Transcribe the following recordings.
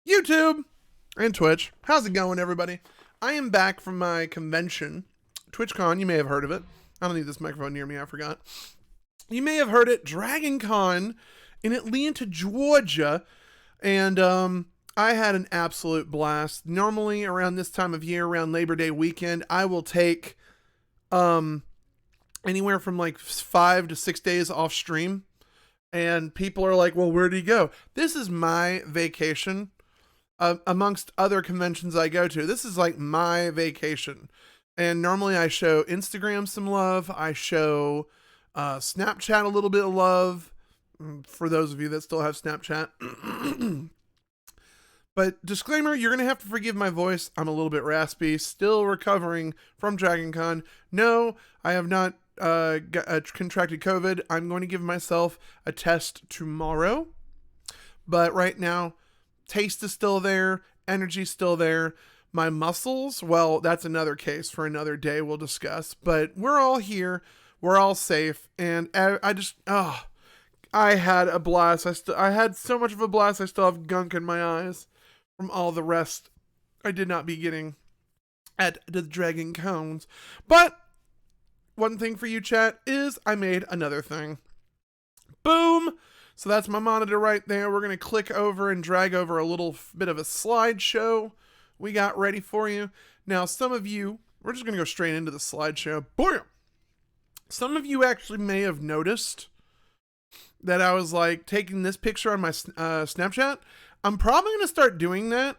YouTube and Twitch. How's it going, everybody? I am back from my convention, TwitchCon. You may have heard of it. I don't need this microphone near me. I forgot. You may have heard it, DragonCon in Atlanta, Georgia, and I had an absolute blast. Normally, around this time of year, around Labor Day weekend, I will take anywhere from like 5 to 6 days off stream. And people are like, well, where do you go? This is my vacation. Amongst other conventions I go to, this is like my vacation. And normally I show Instagram some love. I show Snapchat a little bit of love, for those of you that still have Snapchat. But disclaimer, you're going to have to forgive my voice. I'm a little bit raspy, still recovering from DragonCon. No, I have not contracted COVID. I'm going to give myself a test tomorrow. But right now, taste is still there, energy's still there. My muscles, well, that's another case for another day we'll discuss. But we're all here, we're all safe, and I had a blast. I had so much of a blast, I still have gunk in my eyes from all the rest I did not be getting at the Dragon Cones. But one thing for you, chat, is I made another thing. Boom! So that's my monitor right there. We're going to click over and drag over a little bit of a slideshow we got ready for you. Now, some of you, we're just going to go straight into the slideshow. Boom! Some of you actually may have noticed that I was like taking this picture on my Snapchat. I'm probably going to start doing that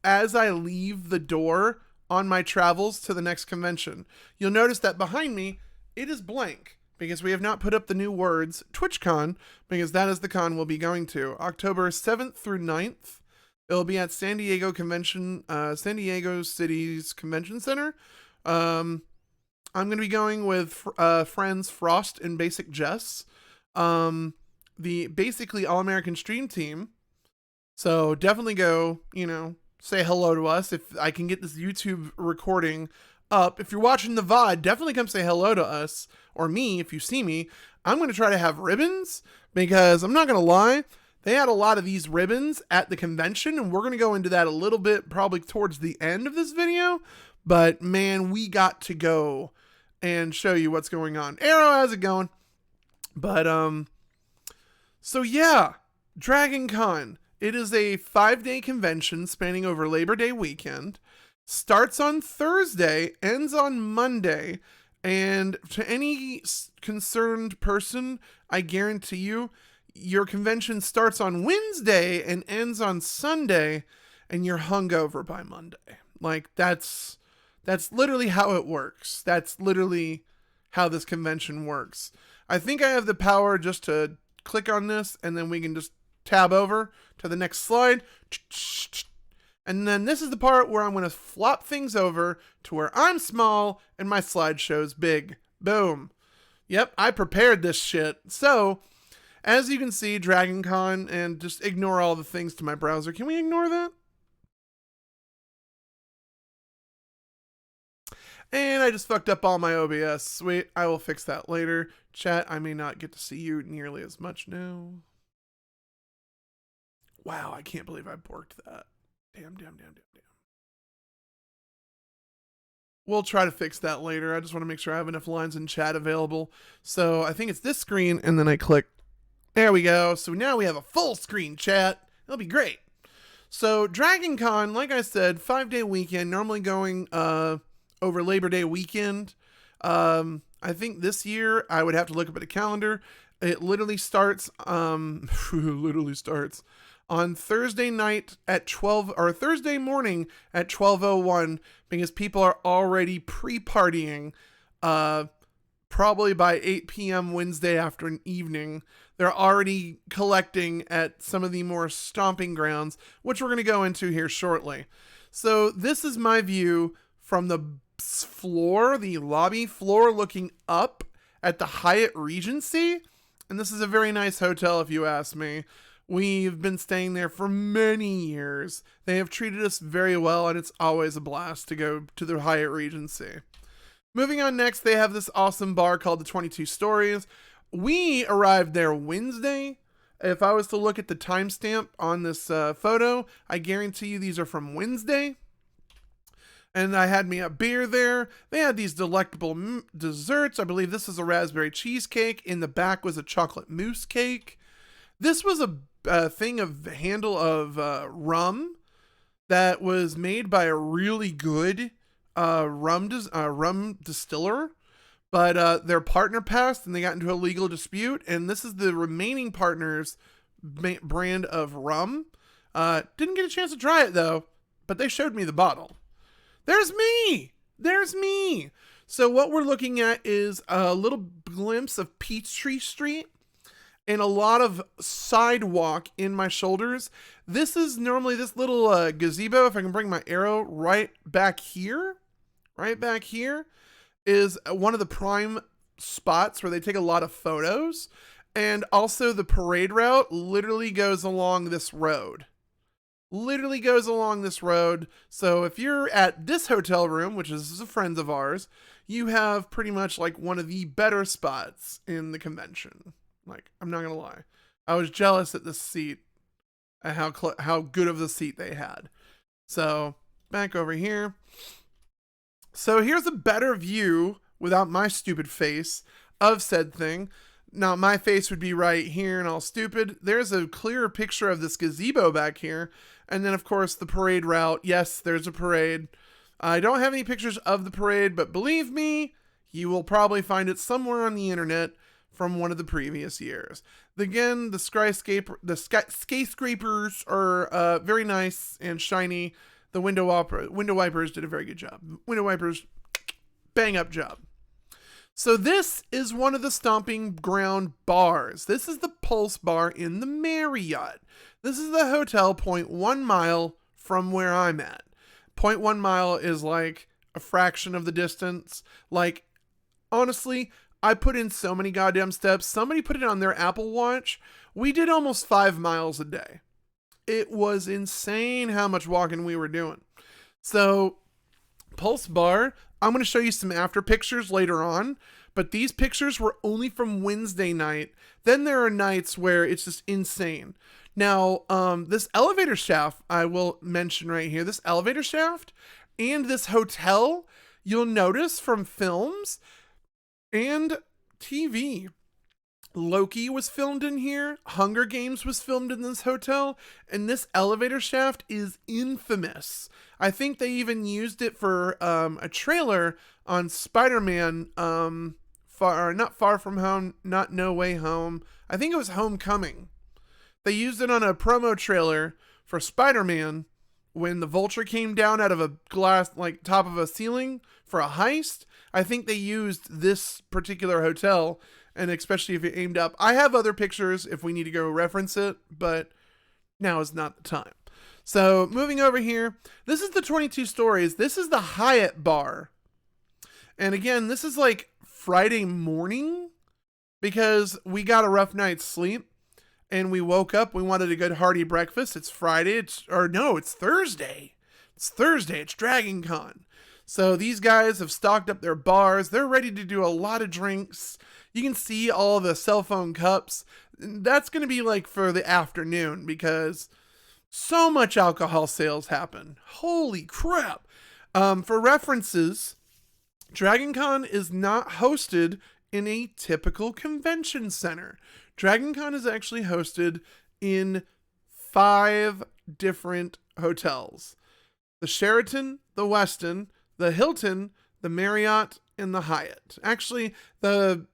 as I leave the door on my travels to the next convention. You'll notice that behind me, it is blank, because we have not put up the new words TwitchCon, because that is the con we'll be going to. October 7th through 9th. It'll be at San Diego City's Convention Center. I'm going to be going with friends Frost and Basic Jess, the basically All-American Stream team. So definitely go, say hello to us. If I can get this YouTube recording up. If you're watching the VOD, definitely come say hello to us, or me if you see me. I'm going to try to have ribbons, because I'm not going to lie, they had a lot of these ribbons at the convention, and we're going to go into that a little bit probably towards the end of this video. But man, we got to go and show you what's going on. Arrow, how's it going? But so yeah, DragonCon. It is a 5-day convention spanning over Labor Day weekend. Starts on Thursday, ends on Monday, and to any concerned person, I guarantee you, your convention starts on Wednesday and ends on Sunday, and you're hungover by Monday. Like, that's literally how it works. That's literally how this convention works. I think I have the power just to click on this, and then we can just tab over to the next slide. And then this is the part where I'm going to flop things over to where I'm small and my slideshow's big. Boom. Yep, I prepared this shit. So, as you can see, DragonCon, and just ignore all the things to my browser. Can we ignore that? And I just fucked up all my OBS. Sweet, I will fix that later. Chat, I may not get to see you nearly as much now. Wow, I can't believe I borked that. Damn. We'll try to fix that later. I just want to make sure I have enough lines in chat available. So I think it's this screen, and then I click. There we go. So now we have a full screen chat. It'll be great. So DragonCon, like I said, 5-day weekend, normally going over Labor Day weekend. I think this year I would have to look up at a calendar. It literally starts on Thursday night at 12, or Thursday morning at 12:01, because people are already pre-partying, probably by 8 p.m. Wednesday after an evening. They're already collecting at some of the more stomping grounds, which we're going to go into here shortly. So this is my view from the floor, the lobby floor, looking up at the Hyatt Regency. And this is a very nice hotel, if you ask me. We've been staying there for many years. They have treated us very well, and it's always a blast to go to the Hyatt Regency. Moving on next, they have this awesome bar called the 22 Stories. We arrived there Wednesday, If I was to look at the timestamp on this photo, I guarantee you these are from Wednesday. And I had me a beer there. They had these delectable desserts. I believe this is a raspberry cheesecake. In the back was a chocolate mousse cake. This was a thing of handle of rum that was made by a really good rum distiller. But their partner passed and they got into a legal dispute. And this is the remaining partner's brand of rum. Didn't get a chance to try it though, but they showed me the bottle. There's me! There's me! So what we're looking at is a little glimpse of Peachtree Street and a lot of sidewalk in my shoulders. This is normally this little gazebo, if I can bring my arrow right back here, is one of the prime spots where they take a lot of photos. And also the parade route literally goes along this road. So if you're at this hotel room, which is a friend of ours, you have pretty much like one of the better spots in the convention. Like, I'm not gonna lie, I was jealous at this seat, at how good of the seat they had. So back over here. So here's a better view without my stupid face of said thing. Now my face would be right here and all stupid. There's a clearer picture of this gazebo back here. And then, of course, the parade route. Yes, there's a parade. I don't have any pictures of the parade, but believe me, you will probably find it somewhere on the internet from one of the previous years. Again, the skyscrapers are very nice and shiny. The window wipers did a very good job. Window wipers, bang up job. So this is one of the stomping ground bars. This is the Pulse Bar in the Marriott. This is the hotel 0.1 mile from where I'm at. 0.1 mile is like a fraction of the distance. Like, honestly, I put in so many goddamn steps. Somebody put it on their Apple Watch. We did almost 5 miles a day. It was insane how much walking we were doing. So, Pulse Bar, I'm going to show you some after pictures later on, but these pictures were only from Wednesday night. Then there are nights where it's just insane. Now, this elevator shaft, I will mention right here, this elevator shaft and this hotel, you'll notice from films and TV. Loki was filmed in here. Hunger Games was filmed in this hotel. And this elevator shaft is infamous. I think they even used it for a trailer on Spider-Man, not Far From Home, not No Way Home. I think it was Homecoming. They used it on a promo trailer for Spider-Man when the Vulture came down out of a glass, like top of a ceiling for a heist. I think they used this particular hotel, and especially if it aimed up. I have other pictures if we need to go reference it, but now is not the time. So moving over here, this is the 22 stories. This is the Hyatt bar. And again, this is like Friday morning because we got a rough night's sleep and we woke up. We wanted a good hearty breakfast. It's Friday. It's Thursday. It's Thursday. It's DragonCon. So these guys have stocked up their bars. They're ready to do a lot of drinks. You can see all the cell phone cups. That's going to be like for the afternoon because so much alcohol sales happen. Holy crap. For references, DragonCon is not hosted in a typical convention center. DragonCon is actually hosted in 5 different hotels. The Sheraton, the Westin, the Hilton, the Marriott, and the Hyatt. Actually, the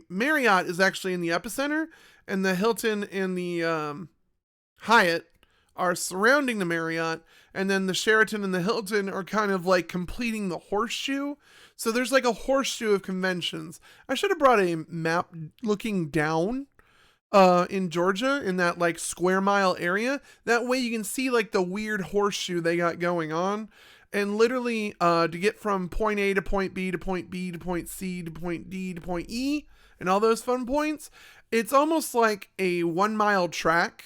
Marriott is actually in the epicenter, and the Hilton and the Hyatt are surrounding the Marriott, and then the Sheraton and the Hilton are kind of like completing the horseshoe. So there's like a horseshoe of conventions. I should have brought a map looking down in Georgia in that like square mile area. That way you can see like the weird horseshoe they got going on. And literally to get from point A to point B to point B to point C to point D to point E and all those fun points, it's almost like a 1 mile track.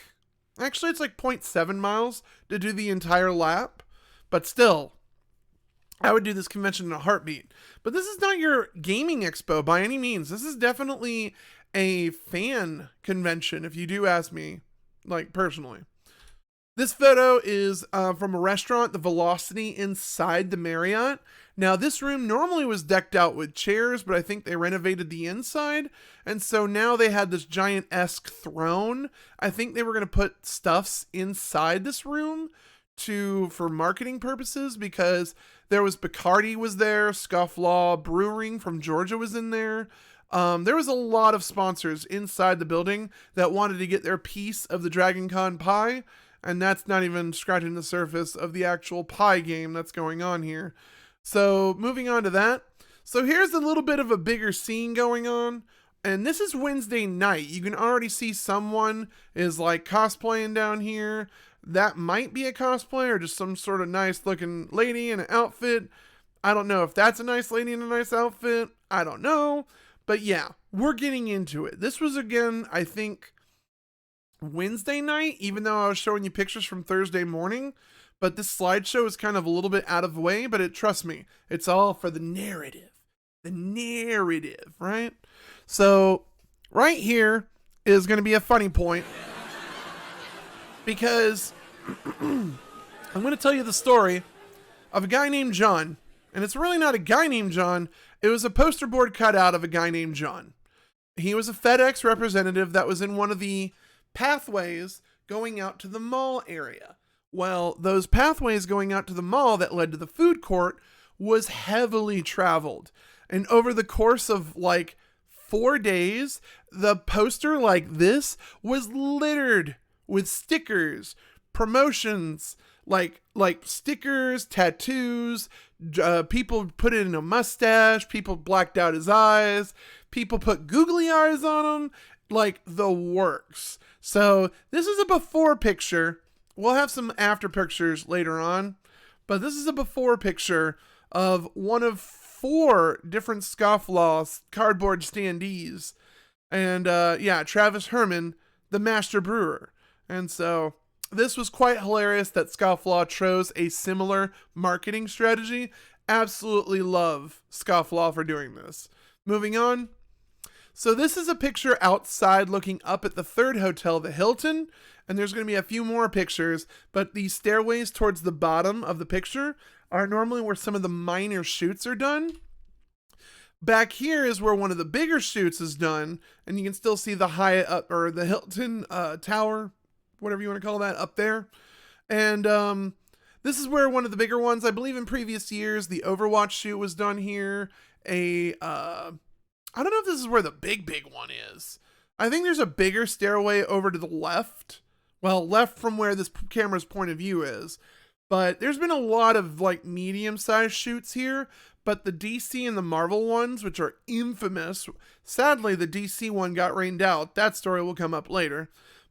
Actually, it's like 0.7 miles to do the entire lap. But still, I would do this convention in a heartbeat. But this is not your gaming expo by any means. This is definitely a fan convention, if you do ask me, like personally. This photo is from a restaurant, the Velocity, inside the Marriott. Now, this room normally was decked out with chairs, but I think they renovated the inside. And so now they had this giant-esque throne. I think they were going to put stuffs inside this room for marketing purposes, because there was Bacardi was there, Scofflaw Brewing from Georgia was in there. There was a lot of sponsors inside the building that wanted to get their piece of the DragonCon pie. And that's not even scratching the surface of the actual pie game that's going on here. So moving on to that. So here's a little bit of a bigger scene going on. And this is Wednesday night. You can already see someone is like cosplaying down here. That might be a cosplay or just some sort of nice looking lady in an outfit. I don't know if that's a nice lady in a nice outfit. I don't know. But yeah, we're getting into it. This was, again, I think, Wednesday night, even though I was showing you pictures from Thursday morning. But this slideshow is kind of a little bit out of the way, but trust me, it's all for the narrative. The narrative, right? So right here is going to be a funny point, because I'm going to tell you the story of a guy named John. And it's really not a guy named John. It was a poster board cutout of a guy named John. He was a FedEx representative that was in one of the pathways going out to the mall area. Well, those pathways going out to the mall that led to the food court was heavily traveled. And over the course of like 4 days, the poster like this was littered with stickers, promotions, like stickers, tattoos, people put it in a mustache, people blacked out his eyes, people put googly eyes on him, like the works. So this is a before picture. We'll have some after pictures later on, but this is a before picture of one of 4 different Scofflaw cardboard standees. And yeah, Travis Herman, the master brewer. And so this was quite hilarious that Scofflaw chose a similar marketing strategy. Absolutely love Scofflaw for doing this. Moving on. So this is a picture outside looking up at the 3rd hotel, the Hilton. And there's going to be a few more pictures, but these stairways towards the bottom of the picture are normally where some of the minor shoots are done. Back here is where one of the bigger shoots is done, and you can still see the Hyatt up, or the Hilton Tower, whatever you want to call that, up there. And this is where one of the bigger ones, I believe in previous years, the Overwatch shoot was done here. I don't know if this is where the big one is. I think there's a bigger stairway over to the left. Well, left from where this camera's point of view is. But there's been a lot of like medium-sized shoots here. But the DC and the Marvel ones, which are infamous, sadly the DC one got rained out. That story will come up later.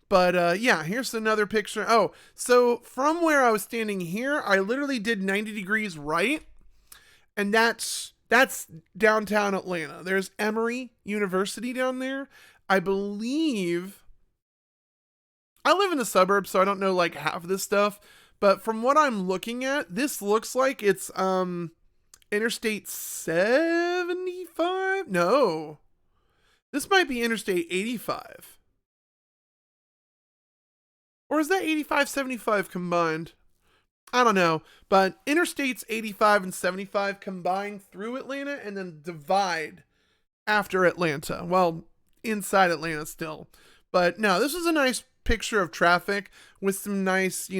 But yeah, here's another picture. Oh, so from where I was standing here, I literally did 90 degrees right. And that's downtown Atlanta. There's Emory University down there. I believe, I live in the suburbs, so I don't know like half of this stuff. But from what I'm looking at, this looks like it's Interstate 75? No. This might be Interstate 85. Or is that 85, 75 combined? I don't know. But Interstates 85 and 75 combine through Atlanta and then divide after Atlanta. Well, inside Atlanta still. But no, this is a nice picture of traffic with some nice,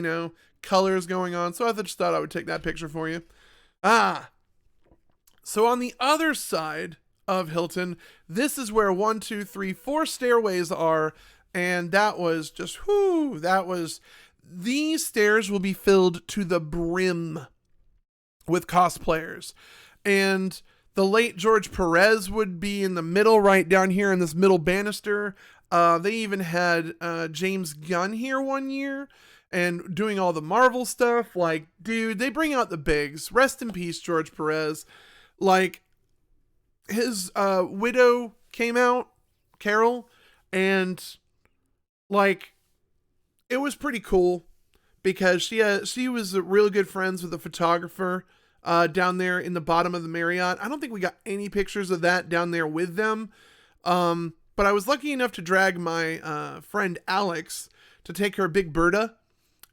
colors going on. So I just thought I would take that picture for you. So on the other side of Hilton, this is where 1, 2, 3, 4 stairways are. And that was just, these stairs will be filled to the brim with cosplayers. And the late George Perez would be in the middle, right down here in this middle banister. They even had James Gunn here one year and doing all the Marvel stuff. Like, dude, they bring out the bigs. Rest in peace, George Perez. Like, his widow came out, Carol, and like, it was pretty cool because she was really good friends with a photographer down there in the bottom of the Marriott. I don't think we got any pictures of that down there with them. but I was lucky enough to drag my friend Alex to take her Big Berta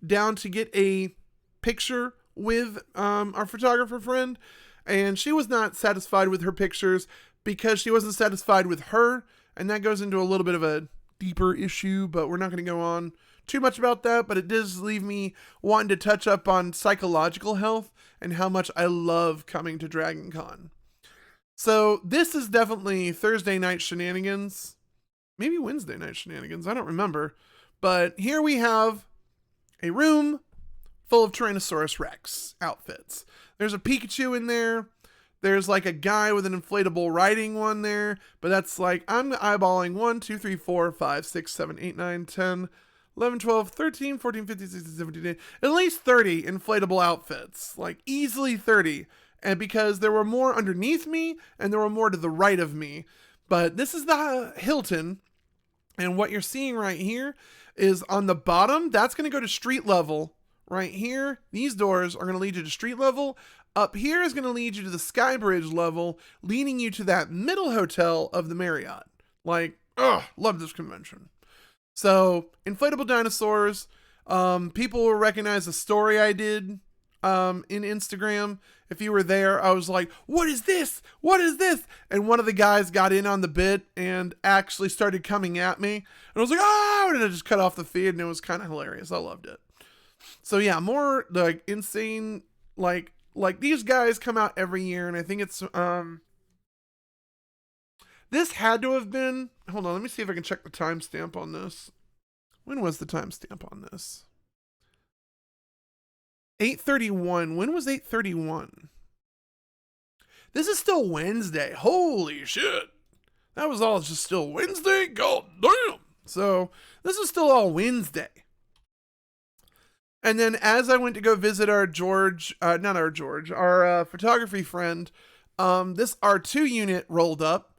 down to get a picture with our photographer friend, and she was not satisfied with her pictures because she wasn't satisfied with her, and that goes into a little bit of a deeper issue, but we're not going to go on too much about that. But it does leave me wanting to touch up on psychological health and how much I love coming to DragonCon. So this is definitely Thursday night shenanigans, maybe Wednesday night shenanigans, I don't remember. But here we have a room full of Tyrannosaurus Rex outfits. There's a Pikachu in there. There's like a guy with an inflatable riding one there, but that's like, I'm eyeballing 1, 2, 3, 4, 5, 6, 7, 8, 9, 10, 11, 12, 13, 14, 15, 16, 17, 18, at least 30 inflatable outfits, like easily 30. And because there were more underneath me and there were more to the right of me, but this is the Hilton. And what you're seeing right here is on the bottom, that's going to go to street level. Right here, these doors are going to lead you to street level. Up here is going to lead you to the Sky Bridge level, leading you to that middle hotel of the Marriott. Like, love this convention. So, inflatable dinosaurs. People will recognize the story I did in Instagram. If you were there, I was like, what is this? What is this? And one of the guys got in on the bit and actually started coming at me. And I was like, oh, and I just cut off the feed, and it was kind of hilarious. I loved it. So yeah, more like insane, like these guys come out every year, and I think it's this had to have been, hold on, let me see if I can check the timestamp on this. When was the timestamp on this? 8:31. When was 8:31? This is still Wednesday. Holy shit. That was all just still Wednesday? God damn. So this is still all Wednesday. And then as I went to go visit our photography friend, this R2 unit rolled up,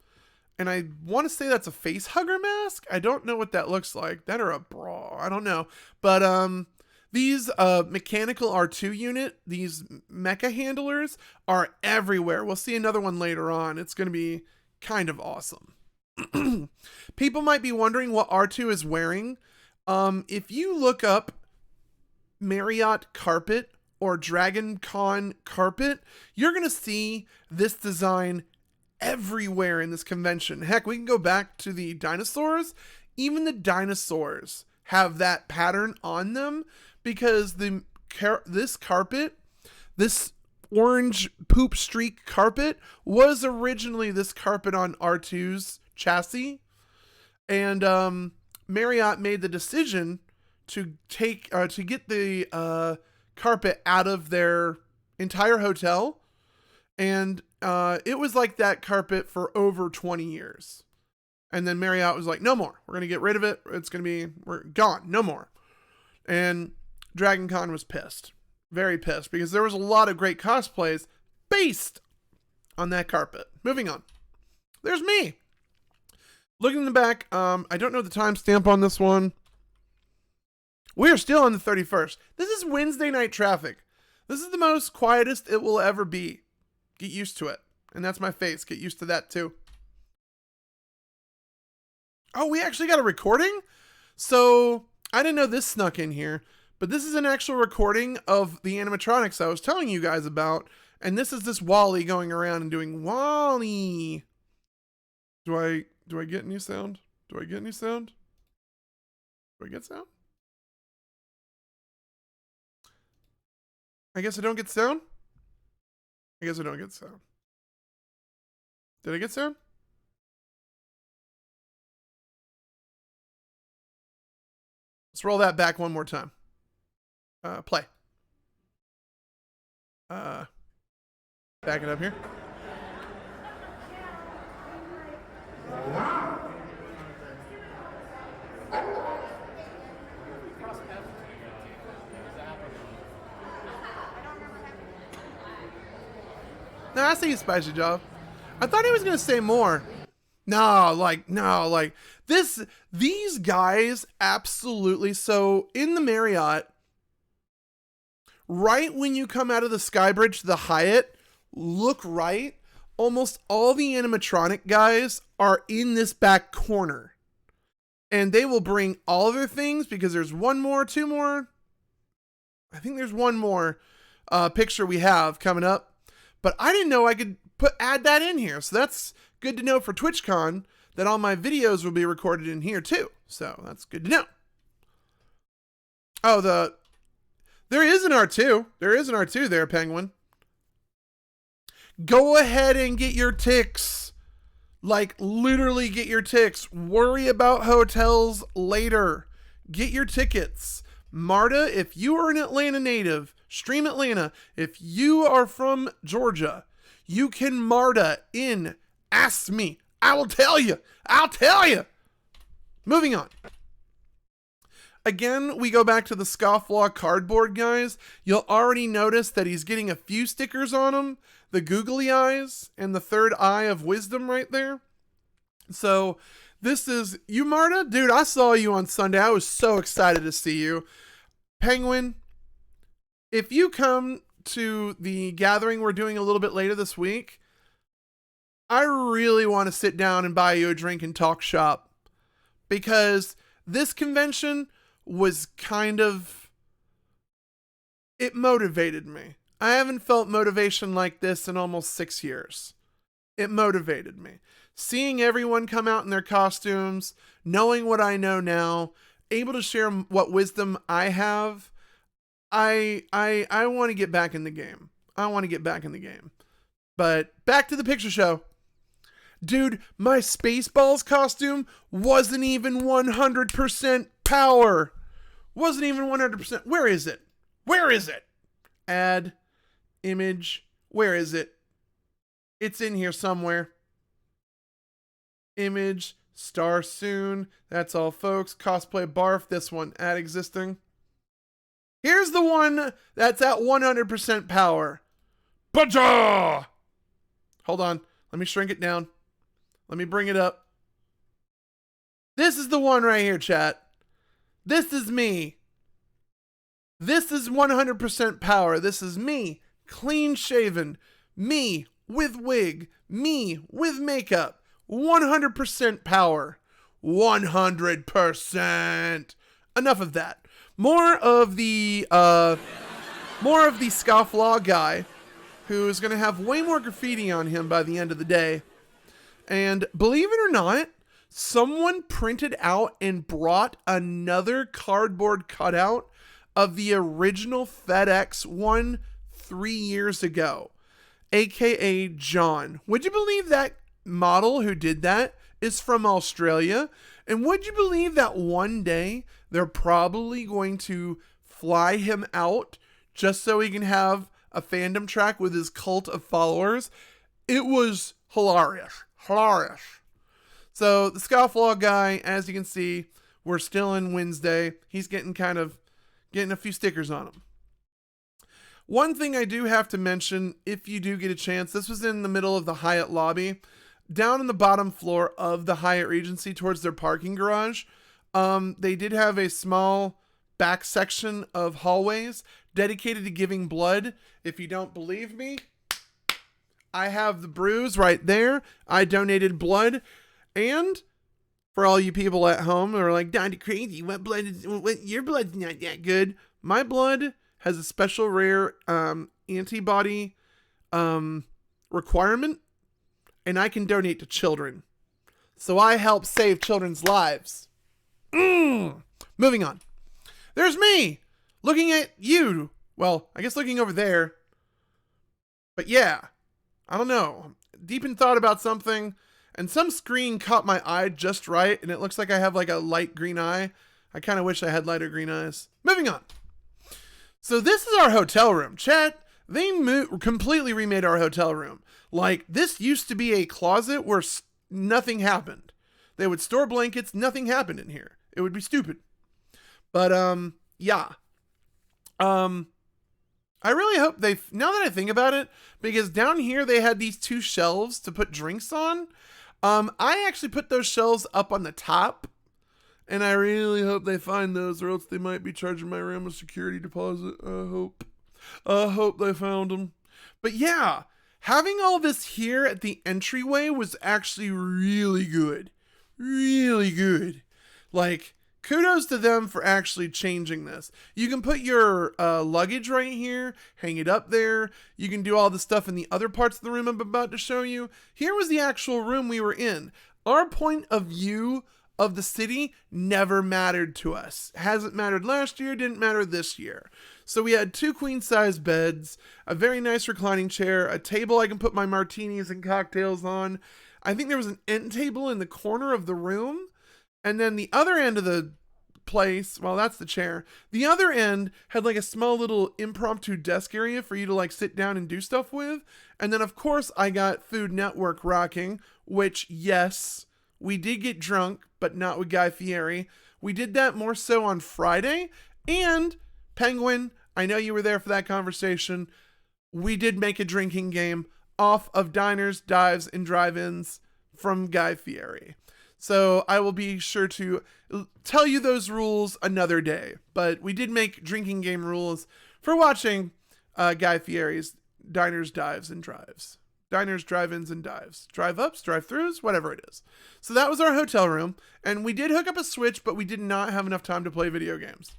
and I want to say that's a face hugger mask. I don't know what that looks like. That or a bra. I don't know. But these mechanical R2 unit, these mecha handlers are everywhere. We'll see another one later on. It's going to be kind of awesome. People might be wondering what R2 is wearing. If you look up Marriott carpet or DragonCon carpet, you're going to see this design everywhere in this convention. Heck, we can go back to the dinosaurs. Even the dinosaurs have that pattern on them because this carpet, this orange poop streak carpet, was originally this carpet on R2's chassis. And Marriott made the decision to get the carpet out of their entire hotel, and it was like that carpet for over 20 years. And then Marriott was like, no more, we're gonna get rid of it, we're gone, no more. And DragonCon was pissed, very pissed, because there was a lot of great cosplays based on that carpet. Moving on, there's me looking in the back. I don't know the timestamp on this one. We're still on the 31st. This is Wednesday night traffic. This is the most quietest it will ever be. Get used to it. And that's my face. Get used to that too. Oh, we actually got a recording? So, I didn't know this snuck in here, but this is an actual recording of the animatronics I was telling you guys about. And this is this Wally going around and doing Wally. Do I get any sound? Do I get any sound? Do I get sound? I guess I don't get sound? I guess I don't get sound. Did I get sound? Let's roll that back one more time. Play. Back it up here. No, I see a spicy job. I thought he was gonna say more. No, these guys absolutely. So in the Marriott, right when you come out of the Skybridge to the Hyatt, look right. almost all the animatronic guys are in this back corner. And they will bring all of their things because there's one more, two more. I think there's one more picture we have coming up. But I didn't know I could add that in here. So that's good to know for TwitchCon, that all my videos will be recorded in here too. So that's good to know. Oh, there is an R2. There is an R2 there, Penguin. Go ahead and get your ticks. Like, literally get your ticks. Worry about hotels later. Get your tickets. Marta, if you are an Atlanta native, stream Atlanta. If you are from Georgia, you can Marta in. Ask me. I will tell you. I'll tell you. Moving on. Again, we go back to the Scofflaw cardboard, guys. You'll already notice that he's getting a few stickers on him. The googly eyes and the third eye of wisdom right there. So this is you, Marta. Dude, I saw you on Sunday. I was so excited to see you. Penguin, if you come to the gathering we're doing a little bit later this week, I really want to sit down and buy you a drink and talk shop, because this convention was kind of, it motivated me. I haven't felt motivation like this in almost 6 years. It motivated me. Seeing everyone come out in their costumes, knowing what I know now, able to share what wisdom I have. I want to get back in the game. I want to get back in the game. But back to the picture show. Dude, my Spaceballs costume wasn't even 100% power. Wasn't even 100%. Where is it? Where is it? Add image. Where is it? It's in here somewhere. Image. Star soon. That's all, folks. Cosplay barf. This one. Add existing. Here's the one that's at 100% power. Baja! Hold on. Let me shrink it down. Let me bring it up. This is the one right here, chat. This is me. This is 100% power. This is me, clean shaven. Me with wig. Me with makeup. 100% power. 100%. Enough of that. More of the Scofflaw guy, who is going to have way more graffiti on him by the end of the day. And believe it or not, someone printed out and brought another cardboard cutout of the original FedEx one 3 years ago, aka John. Would you believe that model who did that is from Australia? And would you believe that one day they're probably going to fly him out just so he can have a fandom track with his cult of followers? It was hilarious. Hilarious. So the Scofflaw guy, as you can see, we're still in Wednesday. He's getting a few stickers on him. One thing I do have to mention, if you do get a chance, this was in the middle of the Hyatt lobby, down in the bottom floor of the Hyatt Regency towards their parking garage. They did have a small back section of hallways dedicated to giving blood. If you don't believe me, I have the bruise right there. I donated blood. And for all you people at home who are like, DrKrazy, your blood's not that good. My blood has a special rare antibody requirement, and I can donate to children. So I help save children's lives. Moving on. There's me looking at you. Well, I guess looking over there. But yeah, I don't know. Deep in thought about something, and some screen caught my eye just right, and it looks like I have like a light green eye. I kind of wish I had lighter green eyes. Moving on. So this is our hotel room. Chat, they completely remade our hotel room. Like, this used to be a closet where nothing happened. They would store blankets, nothing happened in here. It would be stupid. But, yeah. I really hope now that I think about it, because down here they had these two shelves to put drinks on. I actually put those shelves up on the top, and I really hope they find those, or else they might be charging my Ramos security deposit. I hope they found them. But yeah, Having all this here at the entryway was actually really good. Really good. Like, kudos to them for actually changing this. You can put your luggage right here, hang it up there. You can do all the stuff in the other parts of the room I'm about to show you. Here was the actual room we were in. Our point of view of the city never mattered to us. Hasn't mattered last year, didn't matter this year. So we had 2 queen-size beds, a very nice reclining chair, a table I can put my martinis and cocktails on. I think there was an end table in the corner of the room. And then the other end of the place, well, that's the chair. The other end had like a small little impromptu desk area for you to like sit down and do stuff with. And then, of course, I got Food Network rocking, which, yes, we did get drunk, but not with Guy Fieri. We did that more so on Friday. And Penguin, I know you were there for that conversation. We did make a drinking game off of diners, dives, and drive-ins from Guy Fieri. So I will be sure to tell you those rules another day. But we did make drinking game rules for watching Guy Fieri's diners, dives, and drives. Diners, drive-ins, and dives. Drive-ups, drive-throughs, whatever it is. So that was our hotel room. And we did hook up a Switch, but we did not have enough time to play video games.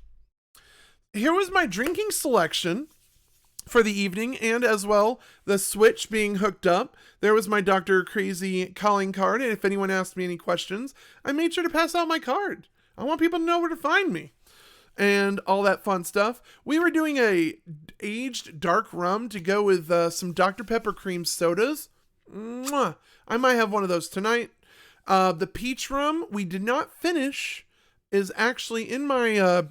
Here was my drinking selection for the evening, and as well, the Switch being hooked up. There was my DrKrazy calling card, and if anyone asked me any questions, I made sure to pass out my card. I want people to know where to find me. And all that fun stuff. We were doing a aged dark rum to go with some Dr. Pepper cream sodas. Mwah! I might have one of those tonight. The peach rum we did not finish is actually in my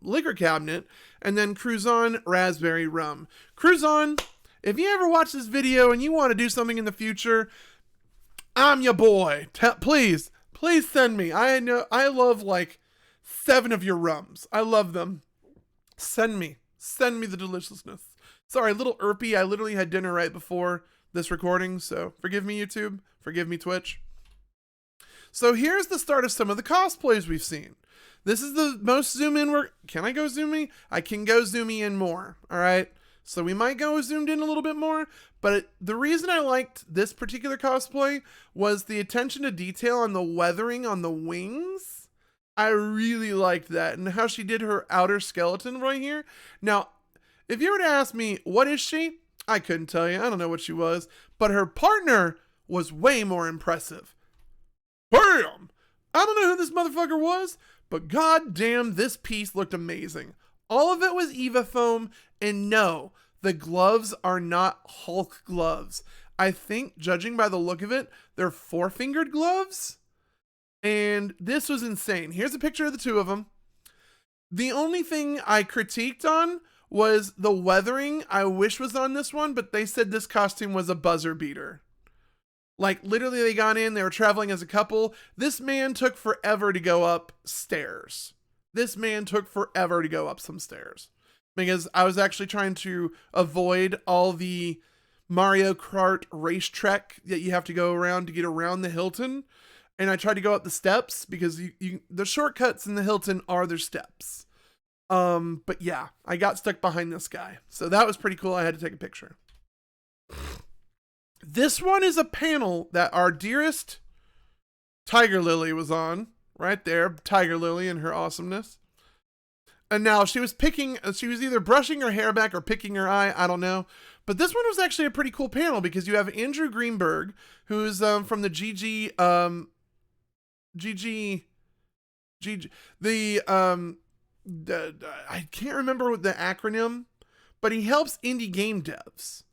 liquor cabinet. And then Cruzon raspberry rum. Cruzon, if you ever watch this video and you want to do something in the future, I'm your boy. Please send me. I love like 7 of your rums. I love them. Send me the deliciousness. Sorry, a little irpy. I literally had dinner right before this recording, so forgive me, YouTube. Forgive me, Twitch. So here's the start of some of the cosplays we've seen. This is the most zoom in can I go zoomy? I can go zoomy in more, all right? So we might go zoomed in a little bit more, but the reason I liked this particular cosplay was the attention to detail on the weathering on the wings. I really liked that, and how she did her outer skeleton right here. Now, if you were to ask me, what is she? I couldn't tell you. I don't know what she was, but her partner was way more impressive. Bam! I don't know who this motherfucker was, but goddamn, this piece looked amazing. All of it was Eva foam, and no, the gloves are not Hulk gloves. I think, judging by the look of it, they're 4-fingered gloves. And this was insane. Here's a picture of the 2 of them. The only thing I critiqued on was the weathering. I wish was on this one, but they said this costume was a buzzer beater. Like, literally, they got in, they were traveling as a couple. This man took forever to go up stairs. This man took forever to go up some stairs. Because I was actually trying to avoid all the Mario Kart racetrack that you have to go around to get around the Hilton. And I tried to go up the steps because the shortcuts in the Hilton are their steps. But yeah, I got stuck behind this guy. So that was pretty cool. I had to take a picture. This one is a panel that our dearest Tiger Lily was on. Right there, Tiger Lily and her awesomeness. And now she was either brushing her hair back or picking her eye. I don't know. But this one was actually a pretty cool panel because you have Andrew Greenberg, who's from the I can't remember the acronym, but he helps indie game devs.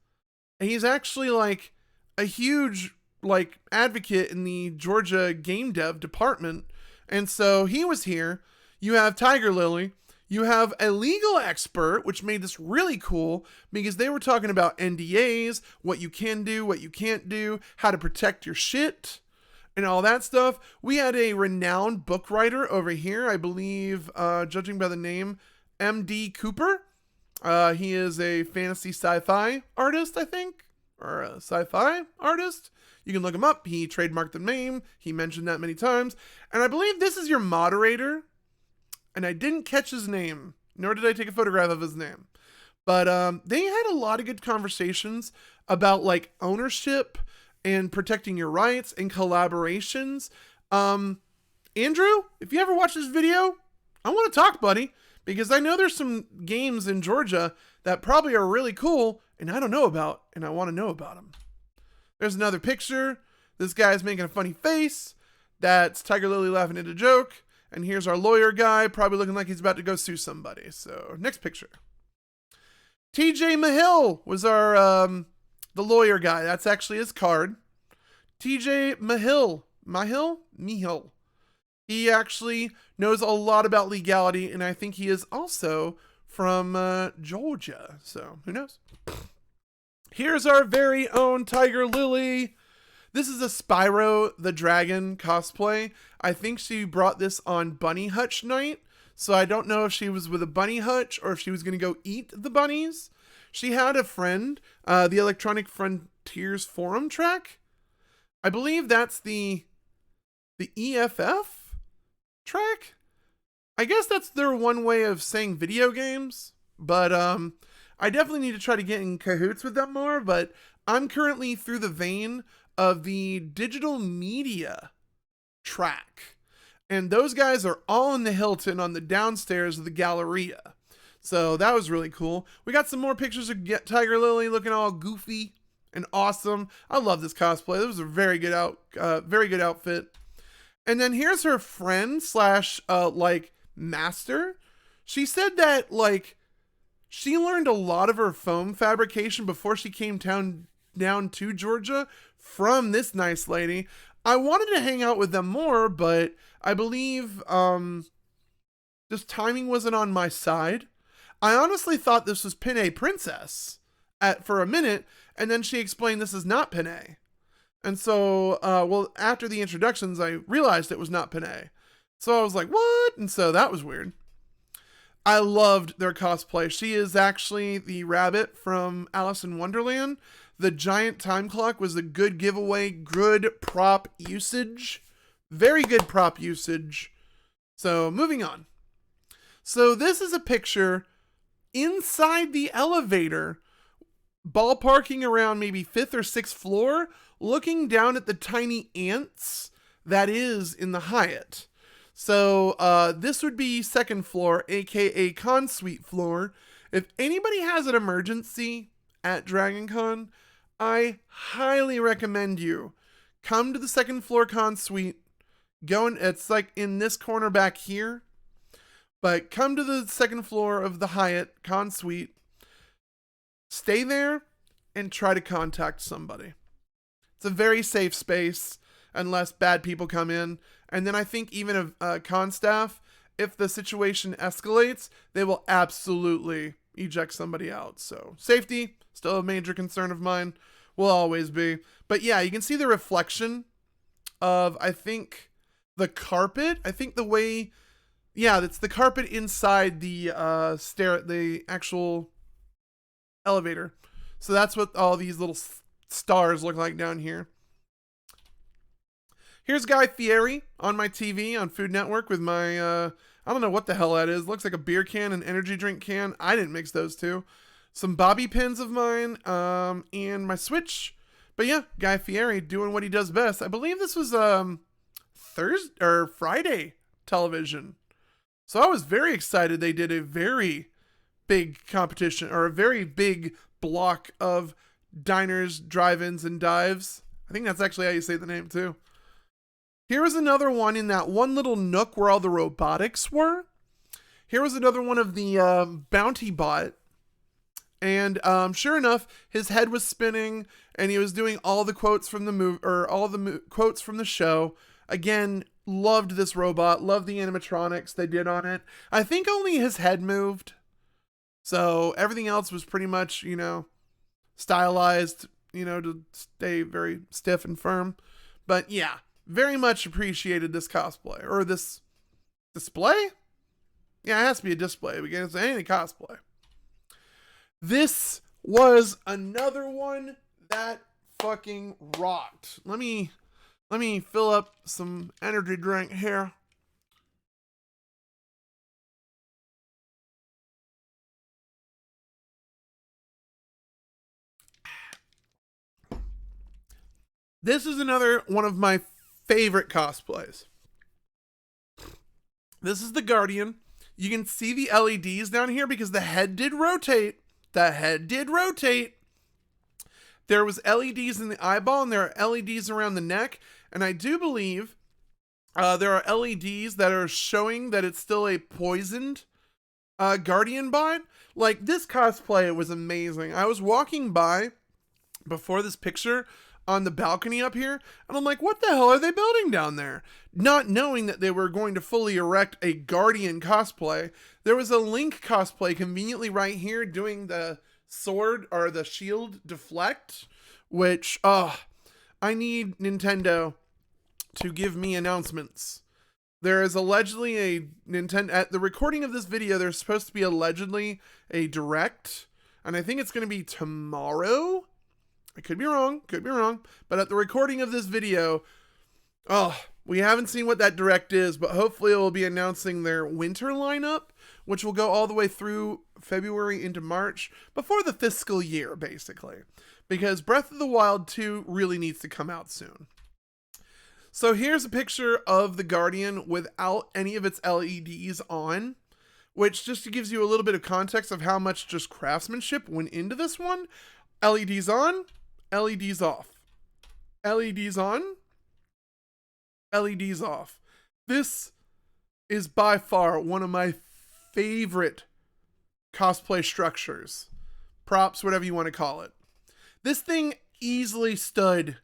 And he's actually like a huge like advocate in the Georgia game dev department. And so he was here. You have Tiger Lily. You have a legal expert, which made this really cool because they were talking about NDAs, what you can do, what you can't do, how to protect your shit, and all that stuff. We had a renowned book writer over here, I believe, judging by the name, M.D. Cooper. He is a fantasy sci-fi artist, I think, or a sci-fi artist. You can look him up. He trademarked the name. He mentioned that many times. And I believe this is your moderator. And I didn't catch his name, nor did I take a photograph of his name. But they had a lot of good conversations about like ownership and protecting your rights and collaborations. Andrew, if you ever watch this video, I want to talk, buddy, because I know there's some games in Georgia that probably are really cool and I don't know about, and I want to know about them. There's another picture. This guy's making a funny face. That's Tiger Lily laughing at a joke. And here's our lawyer guy, probably looking like he's about to go sue somebody. So, next picture. TJ Mahill was our the lawyer guy. That's actually his card. TJ Mahill. He actually knows a lot about legality, and I think he is also from Georgia. So, who knows? Here's our very own Tiger Lily. This is a Spyro the Dragon cosplay. I think she brought this on Bunny Hutch night. So I don't know if she was with a bunny hutch or if she was going to go eat the bunnies. She had a friend, the Electronic Frontiers forum track. I believe that's the EFF track. I guess that's their one way of saying video games. But I definitely need to try to get in cahoots with them more. But I'm currently through the vein of the digital media track. And those guys are all in the Hilton on the downstairs of the Galleria. So that was really cool. We got some more pictures of Tiger Lily looking all goofy and awesome. I love this cosplay. This was a very good outfit. And then here's her friend slash like master. She said that like she learned a lot of her foam fabrication before she came down to Georgia from this nice lady. I wanted to hang out with them more, but I believe just timing wasn't on my side. I honestly thought this was Pinay Princess for a minute, and then she explained this is not Pinay. And so, after the introductions, I realized it was not Pinay. So I was like, what? And so that was weird. I loved their cosplay. She is actually the rabbit from Alice in Wonderland. The giant time clock was a good giveaway, good prop usage. Very good prop usage. So, moving on. So, this is a picture inside the elevator, ballparking around maybe 5th or 6th floor, looking down at the tiny ants that is in the Hyatt. So, this would be 2nd floor, aka Con Suite floor. If anybody has an emergency at DragonCon, I highly recommend you come to the 2nd floor Con Suite. It's like in this corner back here. But come to the 2nd floor of the Hyatt Con Suite. Stay there and try to contact somebody. It's a very safe space unless bad people come in. And then I think even a con staff, if the situation escalates, they will absolutely eject somebody out. So safety, still a major concern of mine, will always be. But yeah, you can see the reflection of, I think, the carpet. I think the way, yeah, it's the carpet inside the the actual elevator. So that's what all these little stars look like down here. Here's Guy Fieri on my TV on Food Network with my, I don't know what the hell that is. Looks like a beer can, an energy drink can. I didn't mix those two. Some bobby pins of mine, and my Switch. But yeah, Guy Fieri doing what he does best. I believe this was Thursday or Friday television. So I was very excited they did a very big competition, or a very big block of diners, drive-ins, and dives. I think that's actually how you say the name too. Here was another one in that one little nook where all the robotics were. Here was another one of the Bounty Bot. And sure enough, his head was spinning, and he was doing all the quotes from the movie, or all the quotes from the show. Again, loved this robot, loved the animatronics they did on it. I think only his head moved. So everything else was pretty much, you know, stylized, you know, to stay very stiff and firm. But yeah, very much appreciated this cosplay, or this display. Yeah, it has to be a display because it ain't a cosplay. This was another one that fucking rocked. Let me fill up some energy drink here. This is another one of my favorite cosplays. This is the Guardian. You can see the LEDs down here because the head did rotate. The head did rotate. There was LEDs in the eyeball and there are LEDs around the neck. And I do believe there are LEDs that are showing that it's still a poisoned Guardian bot. Like, this cosplay was amazing. I was walking by before this picture on the balcony up here, and I'm like, what the hell are they building down there? Not knowing that they were going to fully erect a Guardian cosplay. There was a Link cosplay conveniently right here doing the sword or the shield deflect, which, I need Nintendo to give me announcements. There is allegedly a Nintendo, at the recording of this video, there's supposed to be allegedly a direct, and I think it's going to be tomorrow. I could be wrong, but at the recording of this video, we haven't seen what that direct is, but hopefully it will be announcing their winter lineup, which will go all the way through February into March, before the fiscal year, basically, because Breath of the Wild 2 really needs to come out soon. So here's a picture of the Guardian without any of its LEDs on, which just gives you a little bit of context of how much just craftsmanship went into this one. LEDs on, LEDs off. LEDs on, LEDs off. This is by far one of my favorite cosplay structures. Props, whatever you want to call it. This thing easily stood.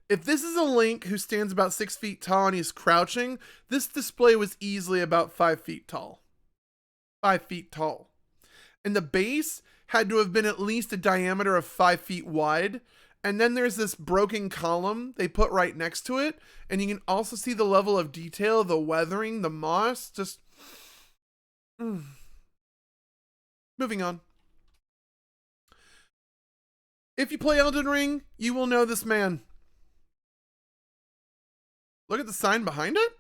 If this is a Link who stands about 6 feet tall and he's crouching, this display was easily about 5 feet tall. 5 feet tall. And the base had to have been at least a diameter of 5 feet wide. And then there's this broken column they put right next to it. And you can also see the level of detail, the weathering, the moss. Just... Moving on. If you play Elden Ring, you will know this man. Look at the sign behind it.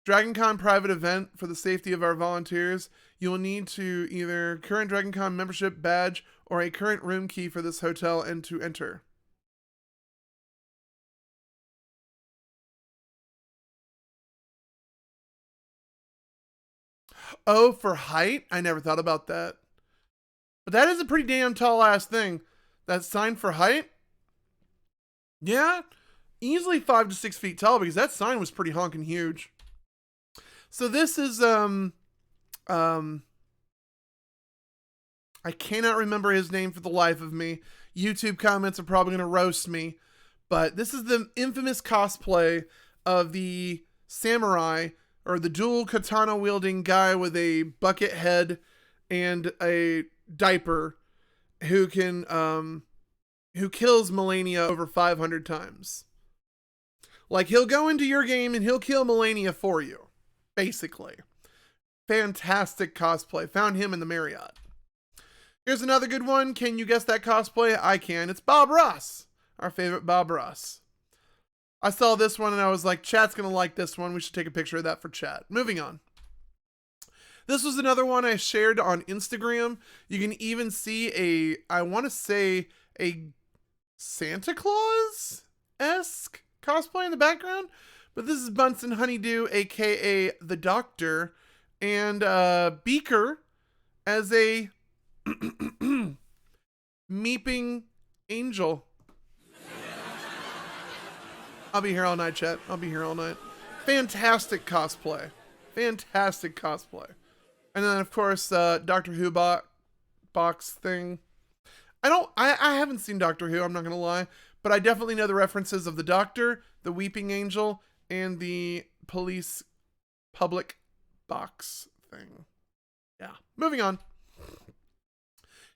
DragonCon private event for the safety of our volunteers. You will need to either current DragonCon membership badge or a current room key for this hotel and to enter. Oh, for height? I never thought about that. But that is a pretty damn tall ass thing. That sign for height? Yeah, easily 5 to 6 feet tall because that sign was pretty honking huge. So this is, I cannot remember his name for the life of me. YouTube comments are probably going to roast me. But this is the infamous cosplay of the samurai, or the dual katana wielding guy with a bucket head and a diaper who can, who kills Melania over 500 times. Like, he'll go into your game and he'll kill Melania for you. Basically. Fantastic cosplay. Found him in the Marriott. Here's another good one. Can you guess that cosplay? I can. It's Bob Ross. Our favorite Bob Ross. I saw this one and I was like, chat's going to like this one. We should take a picture of that for chat. Moving on. This was another one I shared on Instagram. You can even see I want to say a Santa Claus-esque cosplay in the background. But this is Bunsen Honeydew, aka the Doctor, and Beaker as a meeping angel. I'll be here all night, chat. I'll be here all night. Fantastic cosplay. Fantastic cosplay. And then, of course, Doctor Who box thing. I haven't seen Doctor Who, I'm not going to lie. But I definitely know the references of the Doctor, the Weeping Angel, and the police public box thing. Yeah. Moving on.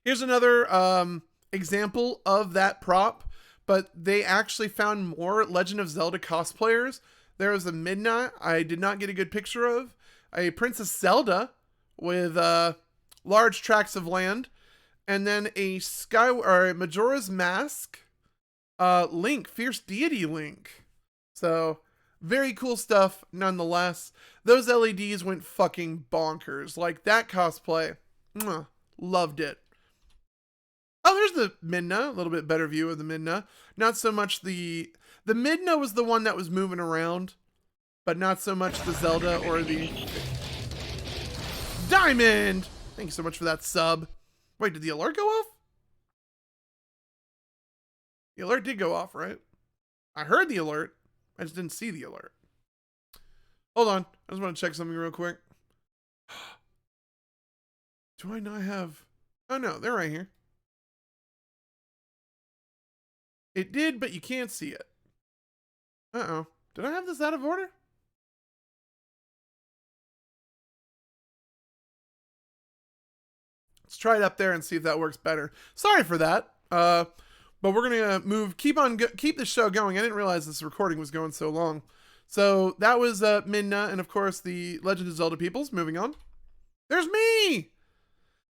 Here's another example of that prop, but they actually found more Legend of Zelda cosplayers. There was a Midna I did not get a good picture of. A Princess Zelda with large tracts of land. And then a Majora's Mask Link, Fierce Deity Link. So... very cool stuff, nonetheless. Those LEDs went fucking bonkers. Like, that cosplay, loved it. Oh, there's the Midna. A little bit better view of the Midna. Not so much the Midna was the one that was moving around, but not so much the Zelda or the Diamond. Thank you so much for that sub. Wait, did the alert go off? The alert did go off, right? I heard the alert. I just didn't see the alert. Hold on. I just want to check something real quick. Do I not have... Oh, no. They're right here. It did, but you can't see it. Uh-oh. Did I have this out of order? Let's try it up there and see if that works better. Sorry for that. But we're gonna keep the show going. I didn't realize this recording was going so long. So that was Midna, and of course the Legend of Zelda peoples. Moving on. There's me.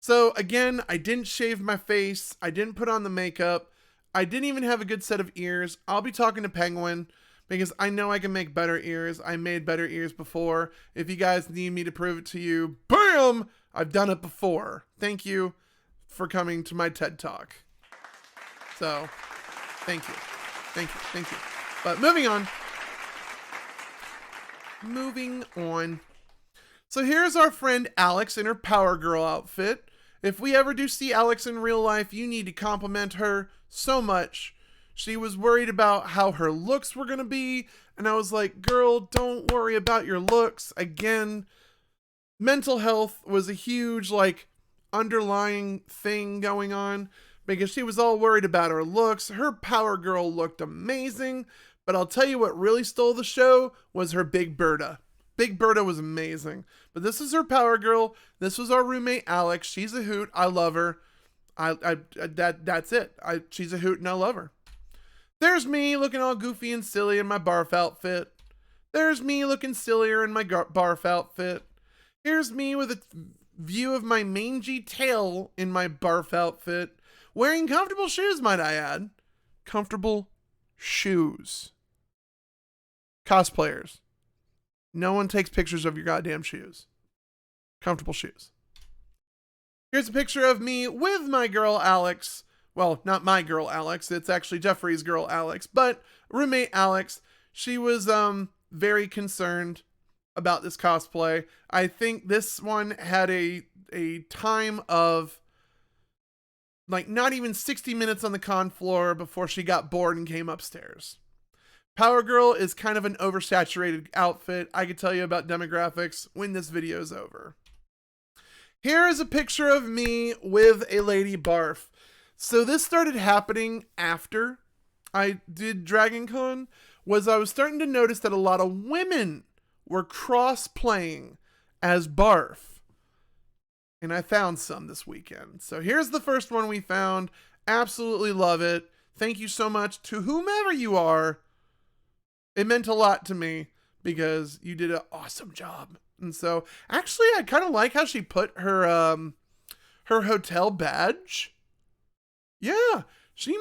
So again, I didn't shave my face. I didn't put on the makeup. I didn't even have a good set of ears. I'll be talking to Penguin because I know I can make better ears. I made better ears before. If you guys need me to prove it to you, bam! I've done it before. Thank you for coming to my TED Talk. So, thank you. Thank you. Thank you. But moving on. Moving on. So here's our friend Alex in her Power Girl outfit. If we ever do see Alex in real life, you need to compliment her so much. She was worried about how her looks were going to be. And I was like, girl, don't worry about your looks. Again, mental health was a huge, underlying thing going on. Because she was all worried about her looks. Her Power Girl looked amazing. But I'll tell you what really stole the show was her Big Berta. Big Berta was amazing. But this is her Power Girl. This was our roommate, Alex. She's a hoot. I love her. That's it. She's a hoot and I love her. There's me looking all goofy and silly in my barf outfit. There's me looking sillier in my barf outfit. Here's me with a view of my mangy tail in my barf outfit. Wearing comfortable shoes, might I add. Comfortable shoes. Cosplayers. No one takes pictures of your goddamn shoes. Comfortable shoes. Here's a picture of me with my girl, Alex. Well, not my girl, Alex. It's actually Jeffrey's girl, Alex. But roommate, Alex. She was very concerned about this cosplay. I think this one had a time of not even 60 minutes on the con floor before she got bored and came upstairs. Power Girl is kind of an oversaturated outfit. I could tell you about demographics when this video is over. Here is a picture of me with a lady barf. So this started happening after I did DragonCon, I was starting to notice that a lot of women were cross-playing as barf. And I found some this weekend. So here's the first one we found. Absolutely love it. Thank you so much to whomever you are. It meant a lot to me because you did an awesome job. And so actually I kind of like how she put her hotel badge. Yeah, she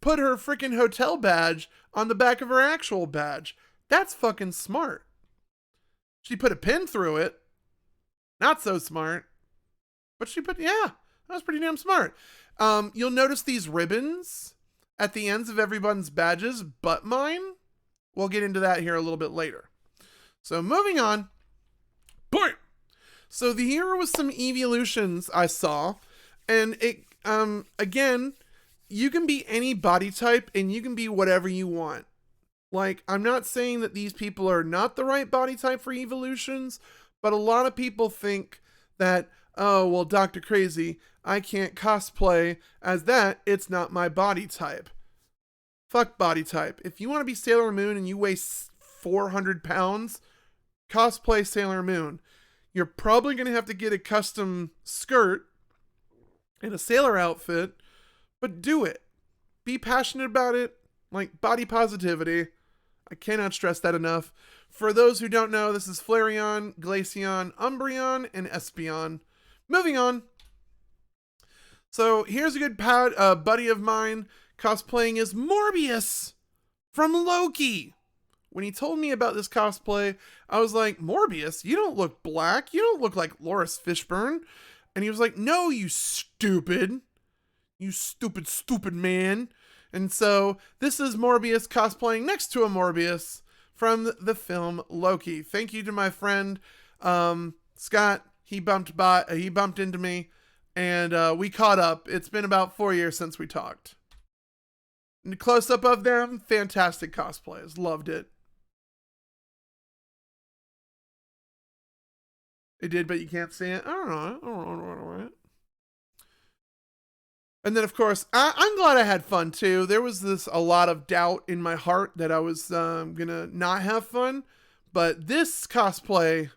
put her freaking hotel badge on the back of her actual badge. That's fucking smart. She put a pin through it. Not so smart. But yeah, that was pretty damn smart. You'll notice these ribbons at the ends of everyone's badges, but mine. We'll get into that here a little bit later. So moving on. Boom! So here was some evolutions I saw. And it, again, you can be any body type and you can be whatever you want. I'm not saying that these people are not the right body type for evolutions, but a lot of people think that, oh, well, DrKrazy, I can't cosplay as that. It's not my body type. Fuck body type. If you want to be Sailor Moon and you weigh 400 pounds, cosplay Sailor Moon. You're probably going to have to get a custom skirt and a sailor outfit, but do it. Be passionate about it. Body positivity. I cannot stress that enough. For those who don't know, this is Flareon, Glaceon, Umbreon, and Espeon. Moving on. So here's a good buddy of mine cosplaying as Morbius from Loki. When he told me about this cosplay, I was like, Morbius? You don't look black. You don't look like Lawrence Fishburne. And he was like, no, you stupid. You stupid, stupid man. And so this is Morbius cosplaying next to a Morbius from the film Loki. Thank you to my friend Scott. He bumped into me, and we caught up. It's been about 4 years since we talked. And close up of them, fantastic cosplays. Loved it. It did, but you can't see it. I don't know. And then, of course, I'm glad I had fun, too. There was a lot of doubt in my heart that I was going to not have fun. But this cosplay,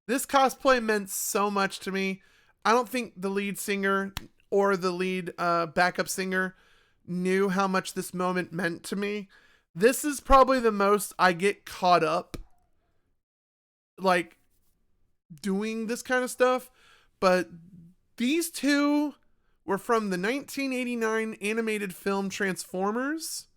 this cosplay meant so much to me. I don't think the lead singer or the lead backup singer knew how much this moment meant to me. This is probably the most I get caught up, like, doing this kind of stuff. But these two were from the 1989 animated film Transformers,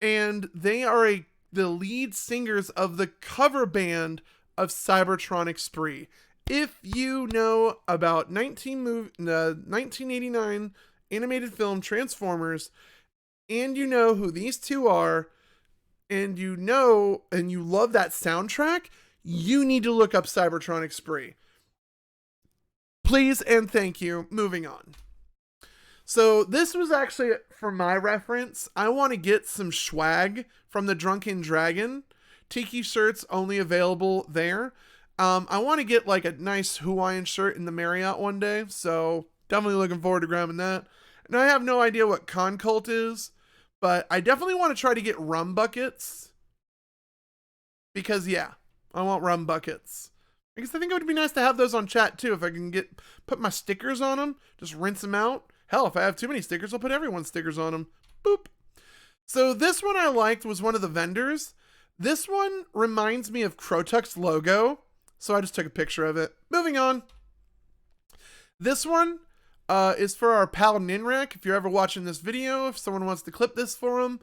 and they are the lead singers of the cover band of Cybertronic Spree. If you know about 1989 animated film Transformers, and you know who these two are, and you love that soundtrack, you need to look up Cybertronic Spree. Please and thank you. Moving on. So this was actually, for my reference, I want to get some swag from the Drunken Dragon. Tiki shirts only available there. I want to get like a nice Hawaiian shirt in the Marriott one day, so definitely looking forward to grabbing that. And I have no idea what Con Cult is, but I definitely want to try to get rum buckets. Because yeah, I want rum buckets. Because I think it would be nice to have those on chat too. If I can put my stickers on them, just rinse them out. Hell, if I have too many stickers, I'll put everyone's stickers on them. Boop. So this one I liked was one of the vendors. This one reminds me of Crotuck's logo, so I just took a picture of it. Moving on. This one is for our pal Ninrak. If you're ever watching this video, if someone wants to clip this for him,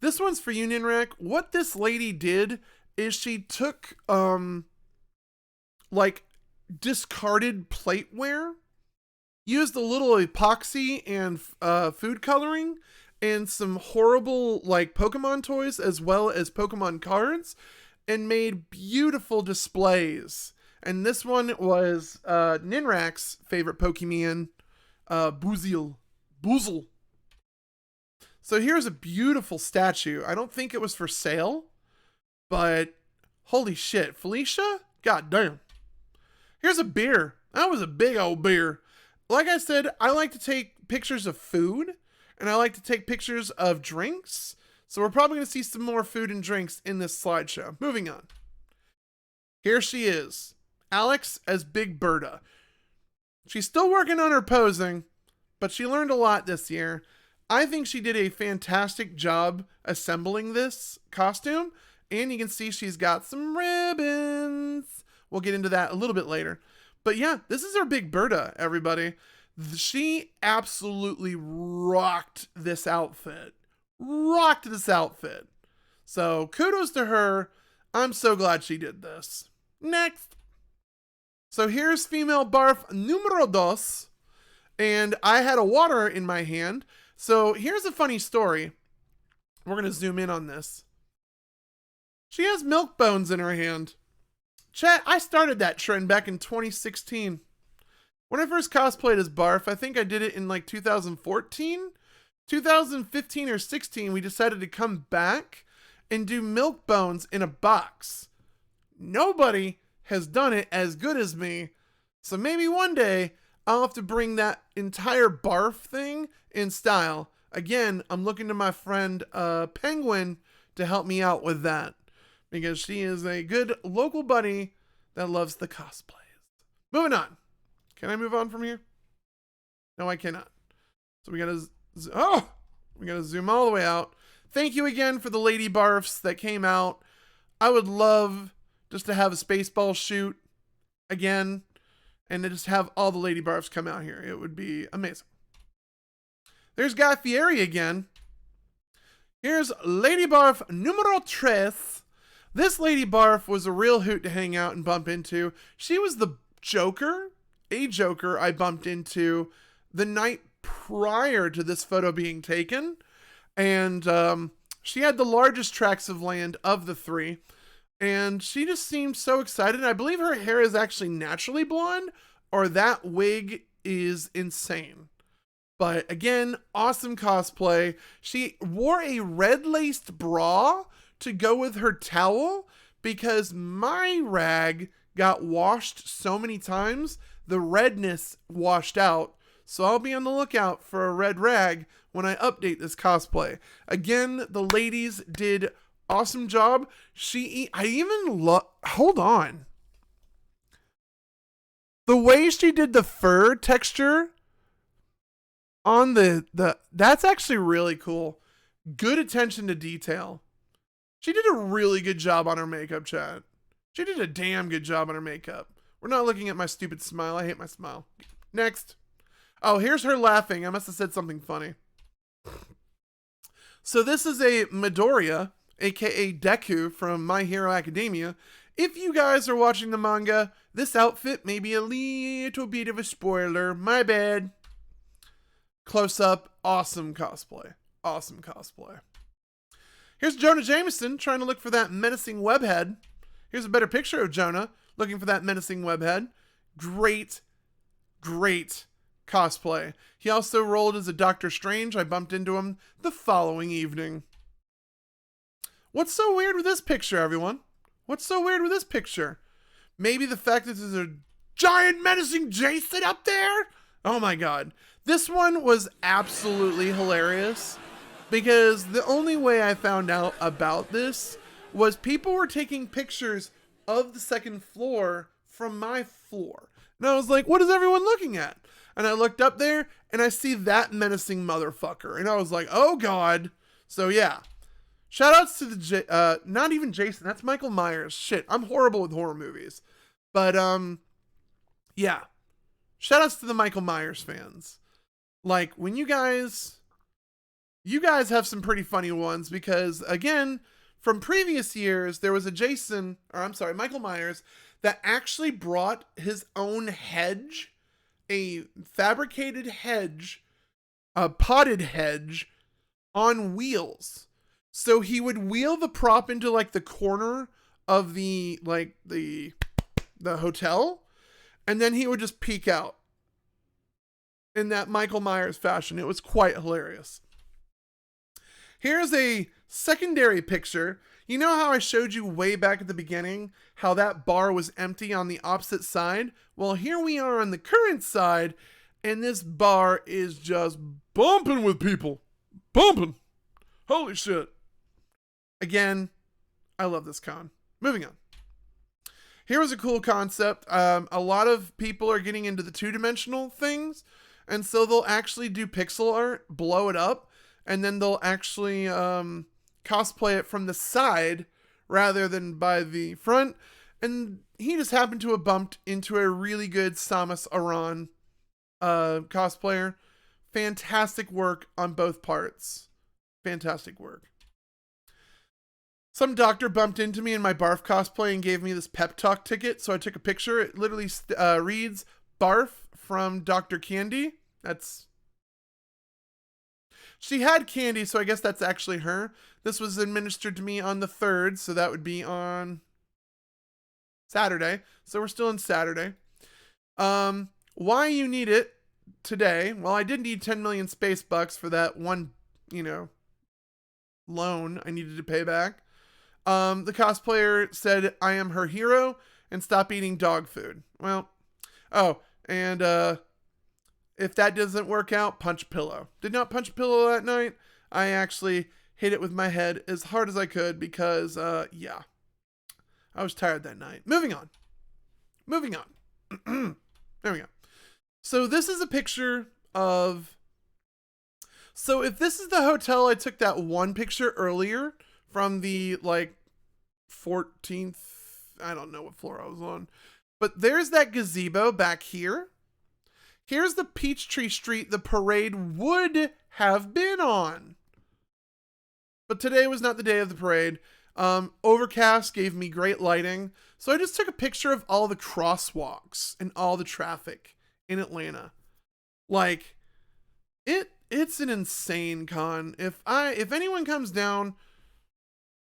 this one's for you, Ninrak. What this lady did is she took like discarded plateware, used a little epoxy and food coloring and some horrible like Pokemon toys as well as Pokemon cards, and made beautiful displays. And this one was Ninrak's favorite Pokemon, Boozle. So here's a beautiful statue. I don't think it was for sale, but holy shit, Felicia? God damn. Here's a beer. That was a big old beer. Like I said, I like to take pictures of food, and I like to take pictures of drinks. So we're probably going to see some more food and drinks in this slideshow. Moving on. Here she is. Alex as Big Berta. She's still working on her posing, but she learned a lot this year. I think she did a fantastic job assembling this costume, and you can see she's got some ribbons. We'll get into that a little bit later. But yeah, this is our Big Berta, everybody. She absolutely rocked this outfit. So kudos to her. I'm so glad she did this. Next. So here's female barf numero dos. And I had a water in my hand. So here's a funny story. We're going to zoom in on this. She has milk bones in her hand. Chat, I started that trend back in 2016. When I first cosplayed as Barf, I think I did it in like 2014. 2015 or 16, we decided to come back and do milk bones in a box. Nobody has done it as good as me. So maybe one day I'll have to bring that entire Barf thing in style. Again, I'm looking to my friend Penguin to help me out with that, because she is a good local buddy that loves the cosplays. Moving on. Can I move on from here? No, I cannot. So we gotta zoom all the way out. Thank you again for the lady barfs that came out. I would love just to have a Spaceball shoot again, and to just have all the lady barfs come out here. It would be amazing. There's Guy Fieri again. Here's Lady Barf numero tres. This Lady Barf was a real hoot to hang out and bump into. She was the Joker, a Joker I bumped into the night prior to this photo being taken. And she had the largest tracts of land of the three. And she just seemed so excited. I believe her hair is actually naturally blonde, or that wig is insane. But again, awesome cosplay. She wore a red-laced bra to go with her towel because my rag got washed so many times, the redness washed out. So I'll be on the lookout for a red rag when I update this cosplay. Again, the ladies did awesome job. Hold on. The way she did the fur texture on that's actually really cool. Good attention to detail. She did a really good job on her makeup, chat. She did a damn good job on her makeup. We're not looking at my stupid smile. I hate my smile. Next. Oh, here's her laughing. I must have said something funny. So this is a Midoriya, aka Deku from My Hero Academia. If you guys are watching the manga, this outfit may be a little bit of a spoiler. My bad. Close up, awesome cosplay. Awesome cosplay. Here's Jonah Jameson trying to look for that menacing webhead. Here's a better picture of Jonah looking for that menacing webhead. Great, great cosplay. He also rolled as a Doctor Strange. I bumped into him the following evening. What's so weird with this picture, everyone? What's so weird with this picture? Maybe the fact that there's a giant menacing Jason up there? Oh my god. This one was absolutely hilarious because the only way I found out about this was people were taking pictures of the second floor from my floor. And I was like, what is everyone looking at? And I looked up there and I see that menacing motherfucker. And I was like, oh god. So yeah. Shout outs to the, not even Jason, that's Michael Myers. Shit, I'm horrible with horror movies. But, yeah. Shout outs to the Michael Myers fans. Like, when you guys have some pretty funny ones because, again, from previous years, there was a Michael Myers that actually brought his own hedge, a fabricated hedge, a potted hedge on wheels. So he would wheel the prop into like the corner of the hotel, and then he would just peek out in that Michael Myers fashion. It was quite hilarious. Here's a secondary picture. You know how I showed you way back at the beginning how that bar was empty on the opposite side? Well, here we are on the current side, and this bar is just bumping with people. Bumping. Holy shit. Again, I love this con. Moving on. Here was a cool concept. A lot of people are getting into the two-dimensional things, and so they'll actually do pixel art, blow it up, and then they'll actually cosplay it from the side rather than by the front. And he just happened to have bumped into a really good Samus Aran cosplayer. Fantastic work on both parts. Fantastic work. Some doctor bumped into me in my Barf cosplay and gave me this pep talk ticket, so I took a picture. It literally reads Barf from Dr. Candy. She had candy, so I guess that's actually her. This was administered to me on the 3rd, so that would be on Saturday. So we're still in Saturday. Why you need it today? Well, I did need 10 million space bucks for that one, loan I needed to pay back. The cosplayer said I am her hero and stop eating dog food. Well, and if that doesn't work out, punch pillow. Did not punch pillow that night. I actually hit it with my head as hard as I could because, yeah, I was tired that night. Moving on. There we go. So this is a picture of, so if this is the hotel I took that one picture earlier from the 14th, I don't know what floor I was on, but there's that gazebo back here. Here's the Peachtree Street the parade would have been on. But today was not the day of the parade. Overcast gave me great lighting. So I just took a picture of all the crosswalks and all the traffic in Atlanta. Like, It's an insane con. If anyone comes down,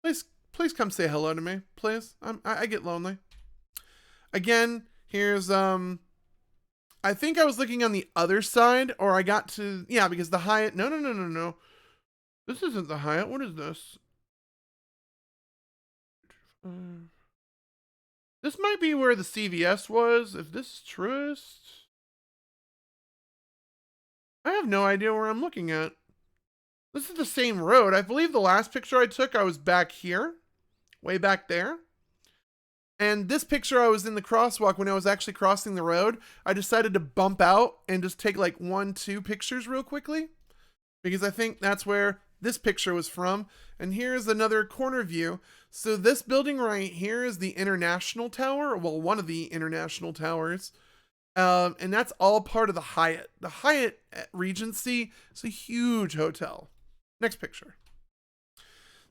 please come say hello to me, please. I get lonely. Again, here's I think I was looking on the other side, or I got to, yeah, because the Hyatt, no. This isn't the Hyatt. What is this? This might be where the CVS was, if this is Truist. I have no idea where I'm looking at. This is the same road. I believe the last picture I took, I was back here, way back there. And this picture, I was in the crosswalk when I was actually crossing the road. I decided to bump out and just take like 1-2 pictures real quickly, because I think that's where this picture was from. And here's another corner view. So this building right here is the International Tower. Well, one of the International Towers. And that's all part of the Hyatt. The Hyatt Regency is a huge hotel. Next picture.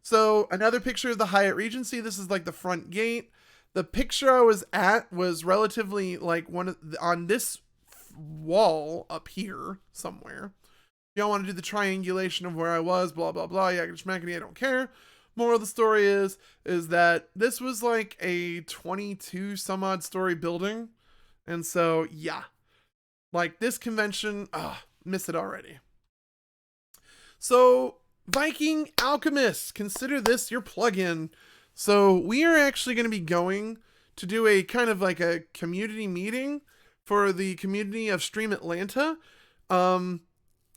So another picture of the Hyatt Regency. This is like the front gate. The picture I was at was relatively like on this wall up here somewhere. If y'all want to do the triangulation of where I was, blah, blah, blah, yeah, schmackety, I don't care. Moral of the story is that this was like a 22 some odd story building. And so, yeah, like this convention, miss it already. So Viking Alchemist, consider this your plugin. So we are actually going to be going to do a kind of like a community meeting for the community of Stream Atlanta.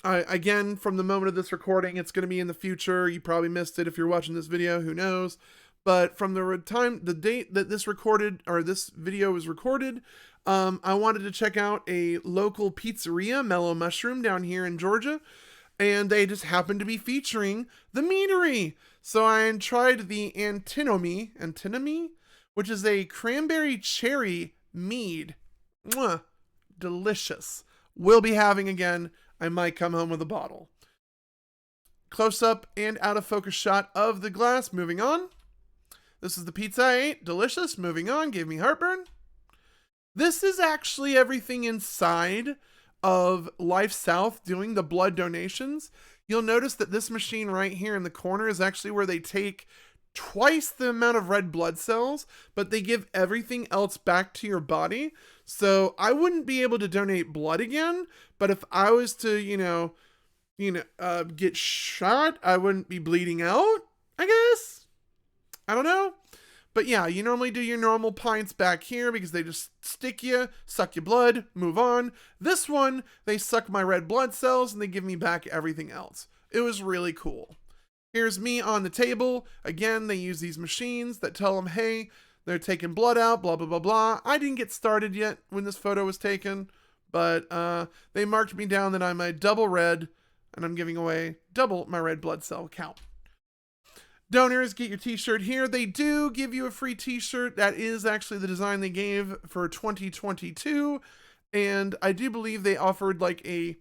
Again, from the moment of this recording, it's going to be in the future. You probably missed it if you're watching this video, who knows? But from the date that this video was recorded, I wanted to check out a local pizzeria, Mellow Mushroom, down here in Georgia. And they just happened to be featuring the meadery. So I tried the Antinomy, which is a cranberry cherry mead. Mwah, delicious. We'll be having again. I might come home with a bottle. Close up and out of focus shot of the glass. Moving on. This is the pizza I ate. Delicious. Moving on. Gave me heartburn. This is actually everything inside of Life South doing the blood donations. You'll notice that this machine right here in the corner is actually where they take twice the amount of red blood cells, but they give everything else back to your body. So I wouldn't be able to donate blood again, but if I was to, get shot, I wouldn't be bleeding out, I guess. I don't know. But yeah, you normally do your normal pints back here because they just stick you, suck your blood, move on. This one, they suck my red blood cells and they give me back everything else. It was really cool. Here's me on the table. Again, they use these machines that tell them, hey, they're taking blood out, blah, blah, blah, blah. I didn't get started yet when this photo was taken, but they marked me down that I'm a double red and I'm giving away double my red blood cell count. Donors, get your t-shirt here. They do give you a free t-shirt. That is actually the design they gave for 2022. And I do believe they offered like a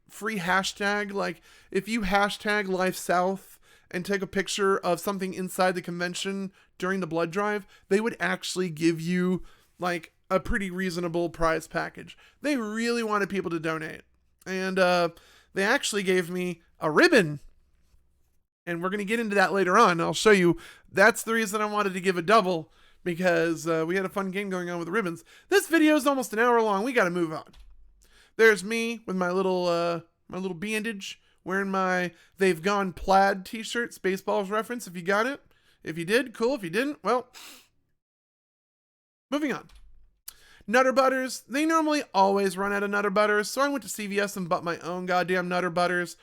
free hashtag. Like if you hashtag Life South and take a picture of something inside the convention during the blood drive, they would actually give you like a pretty reasonable prize package. They really wanted people to donate. And they actually gave me a ribbon. And we're going to get into that later on. I'll show you. That's the reason I wanted to give a double, because we had a fun game going on with the ribbons. This video is almost an hour long. We got to move on. There's me with my little bandage, wearing my They've Gone plaid t-shirt, Spaceballs reference, if you got it. If you did, cool. If you didn't, well, moving on. Nutter Butters. They normally always run out of Nutter Butters, so I went to CVS and bought my own goddamn Nutter Butters.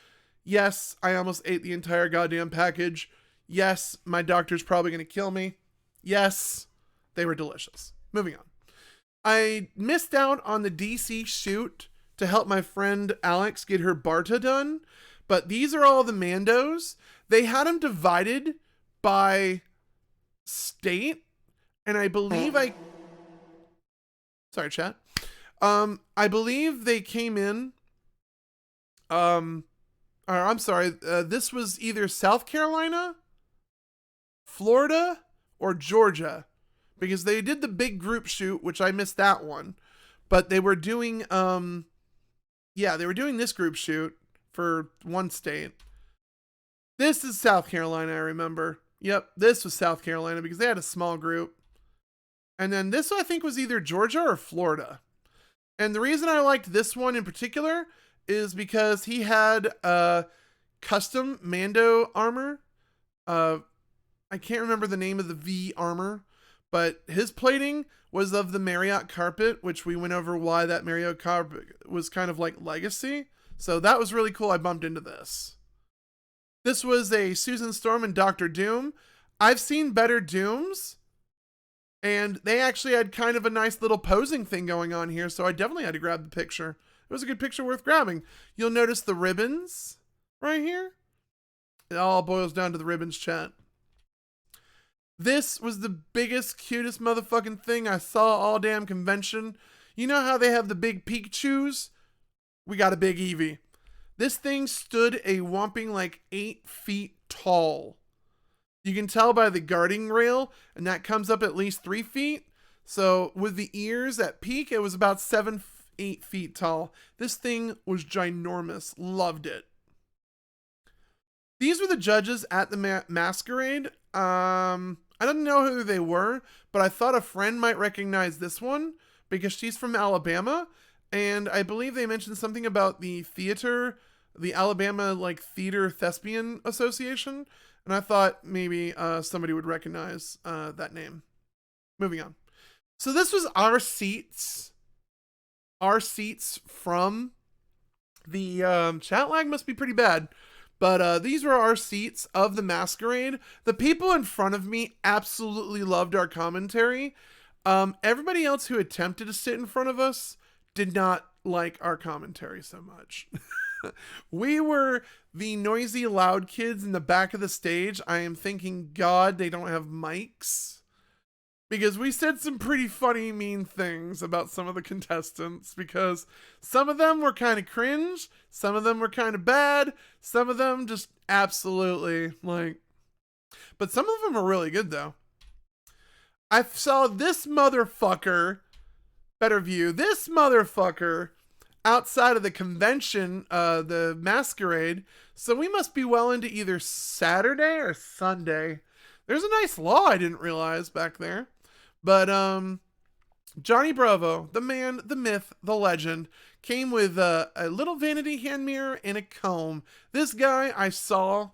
Yes, I almost ate the entire goddamn package. Yes, my doctor's probably going to kill me. Yes, they were delicious. Moving on. I missed out on the DC shoot to help my friend Alex get her Barta done, but these are all the Mandos. They had them divided by state, and I believe Sorry, chat. I believe they came in, this was either South Carolina, Florida, or Georgia, because they did the big group shoot, which I missed that one, but they were doing Yeah, they were doing this group shoot for one state. This is South Carolina, I remember. Yep, this was South Carolina because they had a small group. And then this, I think, was either Georgia or Florida. And the reason I liked this one in particular is because he had custom Mando armor. I can't remember the name of the V armor, but his plating was of the Marriott carpet, which we went over why that Marriott carpet was kind of like legacy. So that was really cool. I bumped into this. This was a Susan Storm and Doctor Doom. I've seen better Dooms, and they actually had kind of a nice little posing thing going on here, so I definitely had to grab the picture. It was a good picture worth grabbing. You'll notice the ribbons right here. It all boils down to the ribbons, chat. This was the biggest, cutest motherfucking thing I saw all damn convention. You know how they have the big Pikachus? We got a big Eevee. This thing stood a whopping like 8 feet tall. You can tell by the guarding rail, and that comes up at least 3 feet. So with the ears at peak, it was about 8 feet tall. This thing was ginormous. Loved it. These were the judges at the masquerade. I don't know who they were, but I thought a friend might recognize this one because she's from Alabama. And I believe they mentioned something about the theater, the Alabama like Theater Thespian Association. And I thought maybe somebody would recognize that name. Moving on. So this was our seats. Our seats from the chat lag must be pretty bad. But these were our seats of the masquerade. The people in front of me absolutely loved our commentary. Everybody else who attempted to sit in front of us did not like our commentary so much. We were the noisy, loud kids in the back of the stage. I am thanking God they don't have mics, because we said some pretty funny, mean things about some of the contestants, because some of them were kind of cringe, some of them were kind of bad, some of them just absolutely like, but some of them are really good though. I saw this motherfucker, better view, this motherfucker outside of the convention, the masquerade. So we must be well into either Saturday or Sunday. There's a nice law I didn't realize back there. But Johnny Bravo, the man, the myth, the legend, came with a little vanity hand mirror and a comb. This guy I saw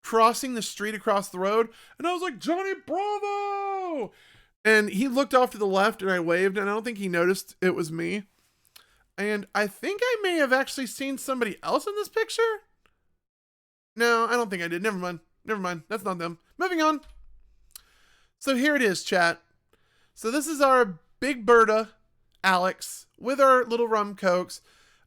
crossing the street across the road, and I was like, Johnny Bravo! And he looked off to the left, and I waved, and I don't think he noticed it was me. And I think I may have actually seen somebody else in this picture. No, I don't think I did. Never mind. Never mind. That's not them. Moving on. So here it is, chat. So this is our big Berta, Alex, with our little rum cokes.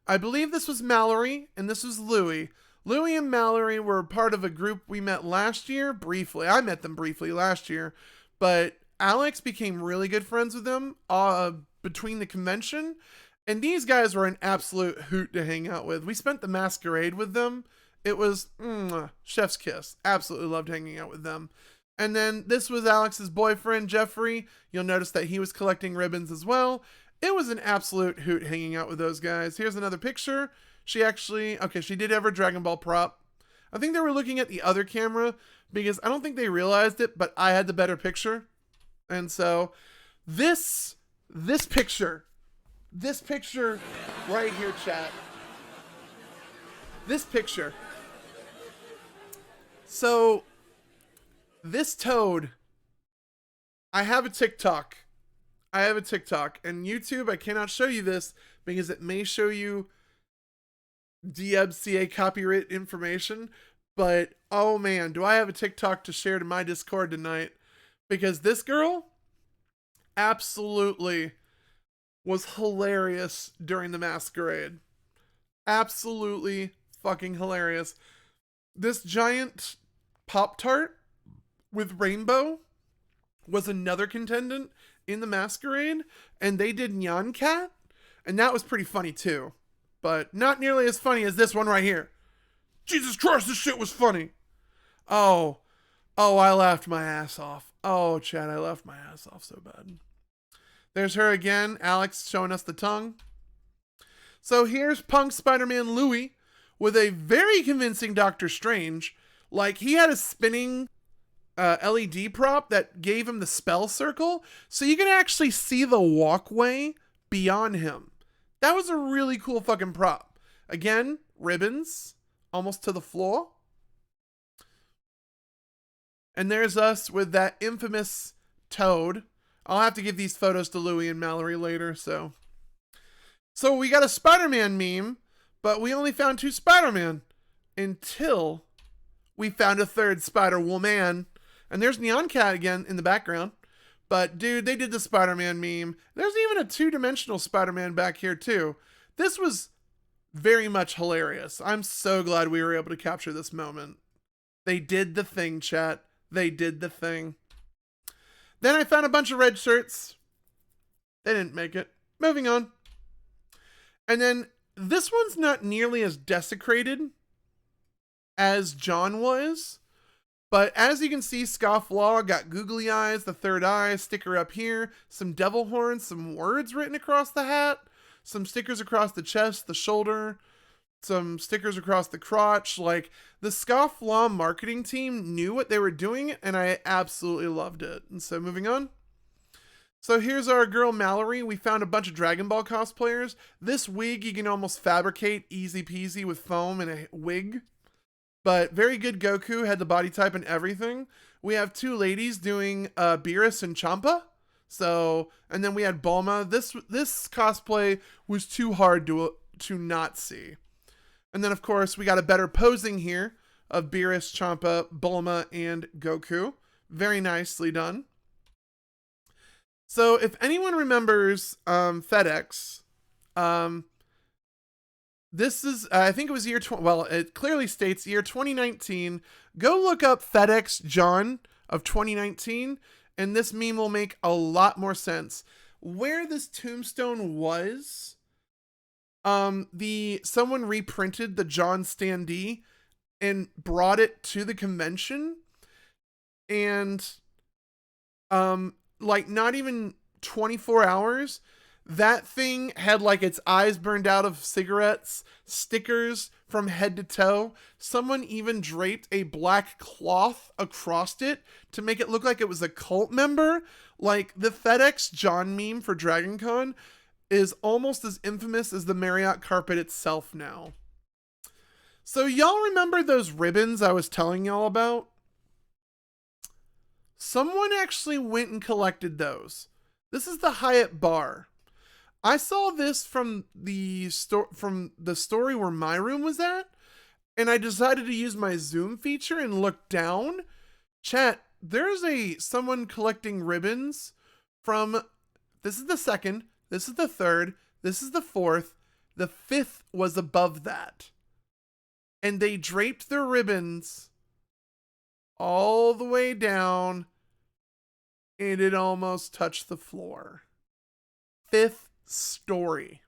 I believe this was Mallory, and this was Louie. Louie and Mallory were part of a group we met last year, briefly. I met them briefly last year, but Alex became really good friends with them between the convention, and these guys were an absolute hoot to hang out with. We spent the masquerade with them. It was chef's kiss. Absolutely loved hanging out with them. And then this was Alex's boyfriend, Jeffrey. You'll notice that he was collecting ribbons as well. It was an absolute hoot hanging out with those guys. Here's another picture. She did have her Dragon Ball prop. I think they were looking at the other camera because I don't think they realized it, but I had the better picture. And so this picture right here, chat. This picture. So this toad, I have a TikTok. And YouTube, I cannot show you this because it may show you DMCA copyright information, but oh man, do I have a TikTok to share to my Discord tonight, because this girl absolutely was hilarious during the masquerade. Absolutely fucking hilarious. This giant Pop-Tart with rainbow was another contestant in the masquerade, and they did Nyan Cat, and that was pretty funny too, but not nearly as funny as this one right here. Jesus Christ, this shit was funny. Oh, I laughed my ass off. Oh, Chad, I laughed my ass off so bad. There's her again, Alex showing us the tongue. So here's Punk Spider-Man Louie with a very convincing Doctor Strange. Like, he had a spinning LED prop that gave him the spell circle, so you can actually see the walkway beyond him. That was a really cool fucking prop. Again, ribbons almost to the floor. And there's us with that infamous Toad. I'll have to give these photos to Louie and Mallory later, so we got a Spider-Man meme, but we only found 2 Spider-Man until we found a 3rd Spider-Woman. And there's Neon Cat again in the background. But dude, they did the Spider-Man meme. There's even a 2-dimensional Spider-Man back here too. This was very much hilarious. I'm so glad we were able to capture this moment. They did the thing, chat. They did the thing. Then I found a bunch of red shirts. They didn't make it. Moving on. And then this one's not nearly as desecrated as John was. But as you can see, Scofflaw got googly eyes, the 3rd eye, sticker up here, some devil horns, some words written across the hat, some stickers across the chest, the shoulder, some stickers across the crotch. Like, the Scofflaw marketing team knew what they were doing, and I absolutely loved it. And so moving on. So here's our girl Mallory. We found a bunch of Dragon Ball cosplayers. This wig you can almost fabricate easy peasy with foam and a wig. But very good Goku, had the body type and everything. We have 2 ladies doing Beerus and Champa. So, and then we had Bulma. This cosplay was too hard to not see. And then of course we got a better posing here of Beerus, Champa, Bulma, and Goku. Very nicely done. So if anyone remembers FedEx, this is, I think it was it clearly states year 2019. Go look up FedEx John of 2019, and this meme will make a lot more sense. Where this tombstone was, someone reprinted the John standee and brought it to the convention, and like not even 24 hours, that thing had like its eyes burned out of cigarettes, stickers from head to toe. Someone even draped a black cloth across it to make it look like it was a cult member. Like, the FedEx John meme for DragonCon is almost as infamous as the Marriott carpet itself now. So y'all remember those ribbons I was telling y'all about? Someone actually went and collected those. This is the Hyatt bar. I saw this from the story where my room was at, and I decided to use my zoom feature and look down. Chat, there's someone collecting ribbons from, this is the 2nd, this is the 3rd, this is the 4th, the 5th was above that. And they draped their ribbons all the way down, and it almost touched the floor. 5th story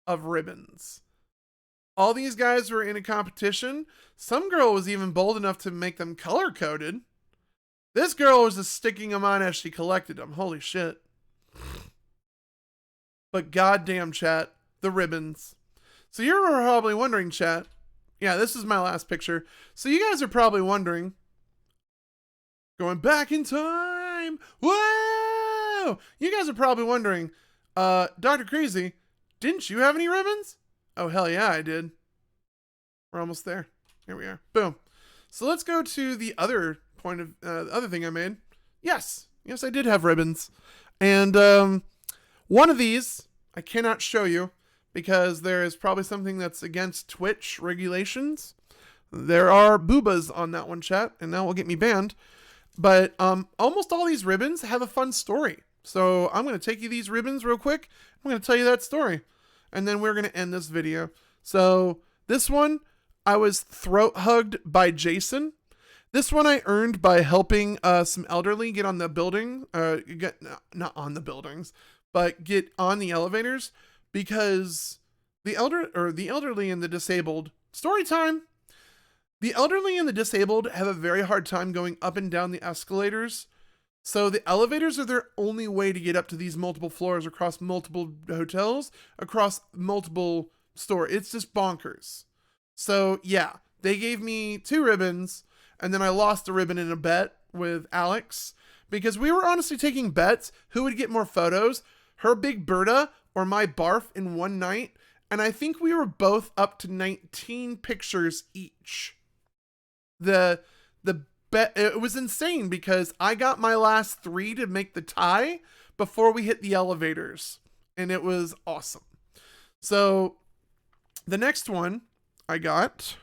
of ribbons. All these guys were in a competition. Some girl was even bold enough to make them color coded. This girl was just sticking them on as she collected them. Holy shit. But goddamn, chat, the ribbons. So you're probably wondering, chat. Yeah, this is my last picture. So you guys are probably wondering, going back in time. Whoa! You guys are probably wondering, DrKrazy, didn't you have any ribbons? Oh, hell yeah, I did. We're almost there. Here we are. Boom. So let's go to the other point of, the other thing I made. Yes, I did have ribbons. And one of these I cannot show you because there is probably something that's against Twitch regulations. There are boobas on that one, chat, and that will get me banned. But almost all these ribbons have a fun story. So I'm going to take you these ribbons real quick. I'm going to tell you that story. And then we're going to end this video. So this one, I was throat hugged by Jason. This one I earned by helping some elderly get on the building. Not on the buildings, but get on the elevators. Because the elderly and the disabled, story time. The elderly and the disabled have a very hard time going up and down the escalators So the elevators are their only way to get up to these multiple floors across multiple hotels, across multiple stores. It's just bonkers. So yeah, they gave me 2 ribbons, and then I lost a ribbon in a bet with Alex because we were honestly taking bets who would get more photos, her Big Berta or my barf in one night. And I think we were both up to 19 pictures each. The bet, it was insane because I got my last 3 to make the tie before we hit the elevators, and it was awesome. So the next one I got,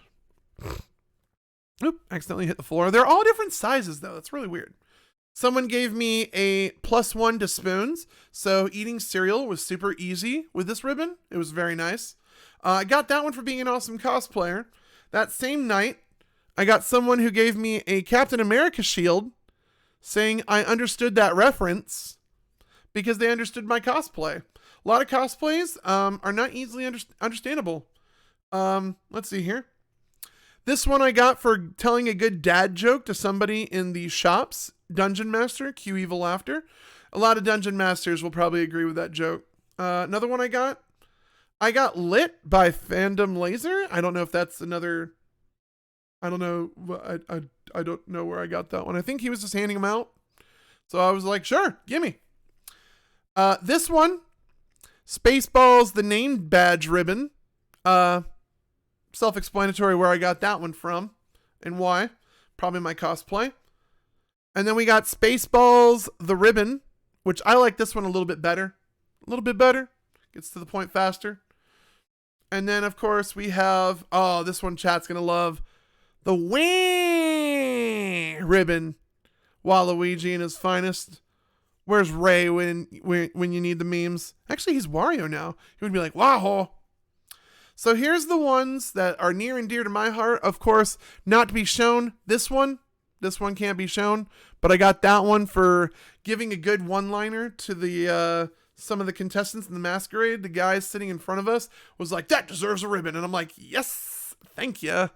accidentally hit the floor. They're all different sizes though. That's really weird. Someone gave me a +1 to spoons, so eating cereal was super easy with this ribbon. It was very nice. I got that one for being an awesome cosplayer. That same night, I got someone who gave me a Captain America shield, saying I understood that reference because they understood my cosplay. A lot of cosplays are not easily understandable. Let's see here. This one I got for telling a good dad joke to somebody in the shops. Dungeon Master, Q Evil Laughter. A lot of Dungeon Masters will probably agree with that joke. Another one I got Lit by Fandom Laser. I don't know if that's another... I don't know. I don't know where I got that one. I think he was just handing them out. So I was like, sure, gimme. This one, Spaceballs, the name badge ribbon. Self-explanatory where I got that one from and why. Probably my cosplay. And then we got Spaceballs, the ribbon, which I like this one a little bit better. A little bit better. Gets to the point faster. And then, of course, we have, this one chat's going to love. The Wii ribbon, Waluigi in his finest. Where's Ray when you need the memes? Actually, he's Wario now. He would be like, wow. So here's the ones that are near and dear to my heart. Of course, not to be shown. This one can't be shown. But I got that one for giving a good one-liner to the some of the contestants in the masquerade. The guy sitting in front of us was like, that deserves a ribbon. And I'm like, yes, thank you.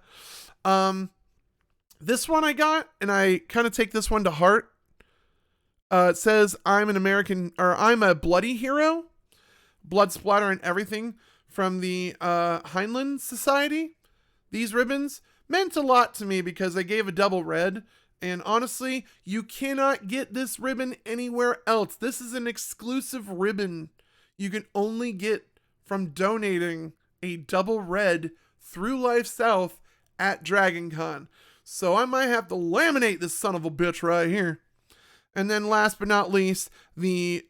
This one I got, and I kind of take this one to heart. It says, I'm a bloody hero. Blood splatter and everything from the Heinlein Society. These ribbons meant a lot to me because they gave a double red. And honestly, you cannot get this ribbon anywhere else. This is an exclusive ribbon you can only get from donating a double red through Life South at DragonCon. So I might have to laminate this son of a bitch right here. And then last but not least, the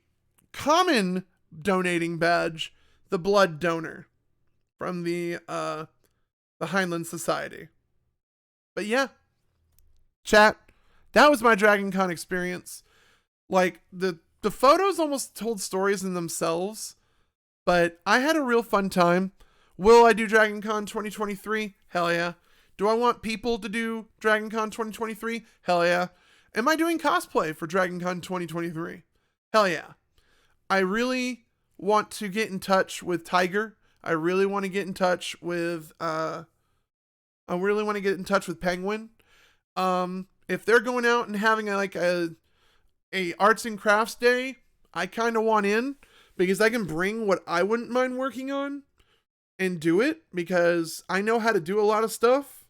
common donating badge, the blood donor from the Heinlein Society. But yeah, chat, that was my DragonCon experience. Like, the photos almost told stories in themselves, but I had a real fun time. Will I do DragonCon 2023? Hell yeah. Do I want people to do DragonCon 2023? Hell yeah. Am I doing cosplay for DragonCon 2023? Hell yeah. I really want to get in touch with Tiger. I really want to get in touch with Penguin. If they're going out and having a arts and crafts day, I kind of want in because I can bring what I wouldn't mind working on and do it because I know how to do a lot of stuff.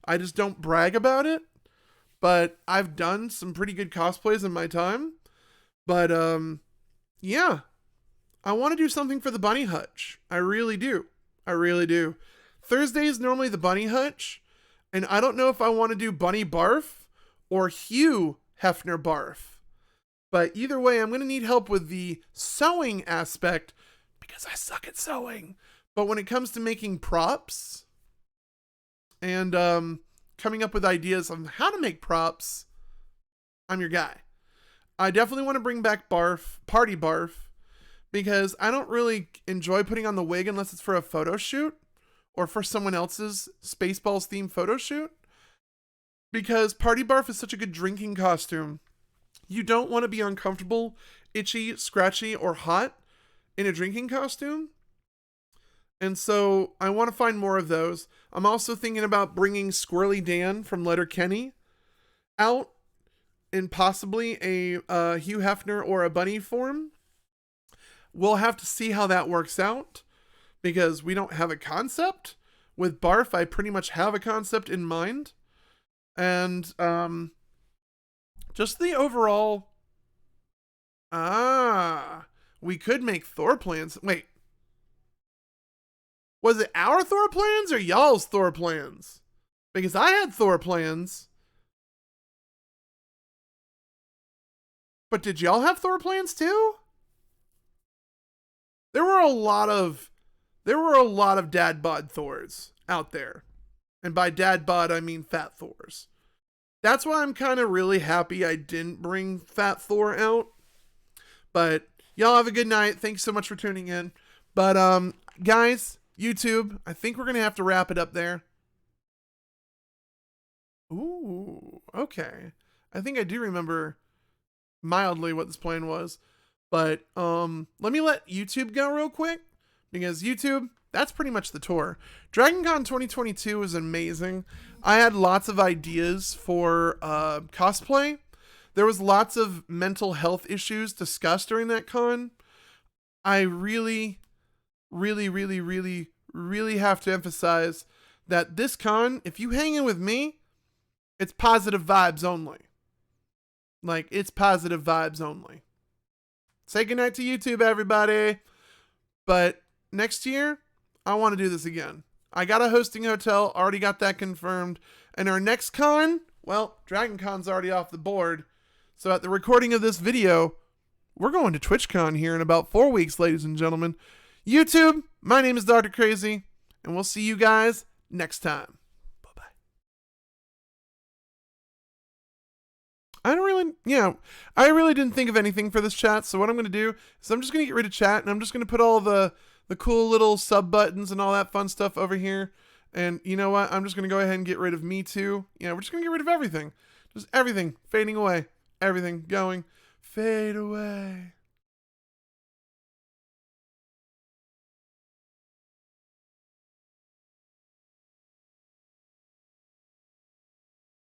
I just don't brag about it, but I've done some pretty good cosplays in my time. But yeah, I want to do something for the Bunny Hutch. I really do. Thursday is normally the Bunny Hutch, and I don't know if I want to do Bunny Barf or Hugh Hefner Barf. But either way, I'm going to need help with the sewing aspect because I suck at sewing. But when it comes to making props and coming up with ideas on how to make props, I'm your guy. I definitely want to bring back Party Barf, because I don't really enjoy putting on the wig unless it's for a photo shoot or for someone else's Spaceballs themed photo shoot. Because Party Barf is such a good drinking costume. You don't want to be uncomfortable, itchy, scratchy, or hot in a drinking costume. And so I want to find more of those. I'm also thinking about bringing Squirrely Dan from Letterkenny out in possibly a Hugh Hefner or a Bunny form. We'll have to see how that works out, because we don't have a concept. With Barf, I pretty much have a concept in mind. And just the overall... we could make Thor plans. Wait. Was it our Thor plans or y'all's Thor plans? Because I had Thor plans. But did y'all have Thor plans too? There were a lot of dad bod Thors out there. And by dad bod, I mean fat Thors. That's why I'm kind of really happy I didn't bring fat Thor out. But y'all have a good night. Thanks so much for tuning in. But guys, YouTube, I think we're going to have to wrap it up there. Ooh, okay. I think I do remember mildly what this plan was. But let me let YouTube go real quick, because YouTube, that's pretty much the tour. DragonCon 2022 was amazing. I had lots of ideas for cosplay. There was lots of mental health issues discussed during that con. I really, really, really, really, really have to emphasize that this con, if you hang in with me, it's positive vibes only. Like, it's positive vibes only. Say goodnight to YouTube, everybody. But next year, I want to do this again. I got a hosting hotel, already got that confirmed. And our next con, well, DragonCon's already off the board. So at the recording of this video, we're going to TwitchCon here in about 4 weeks, ladies and gentlemen. YouTube, my name is DrKrazy, and we'll see you guys next time. Bye-bye. I really didn't think of anything for this chat, so what I'm going to do is I'm just going to get rid of chat, and I'm just going to put all the cool little sub buttons and all that fun stuff over here. And you know what? I'm just going to go ahead and get rid of me too. Yeah, we're just going to get rid of everything. Just everything fading away. Everything going, fade away.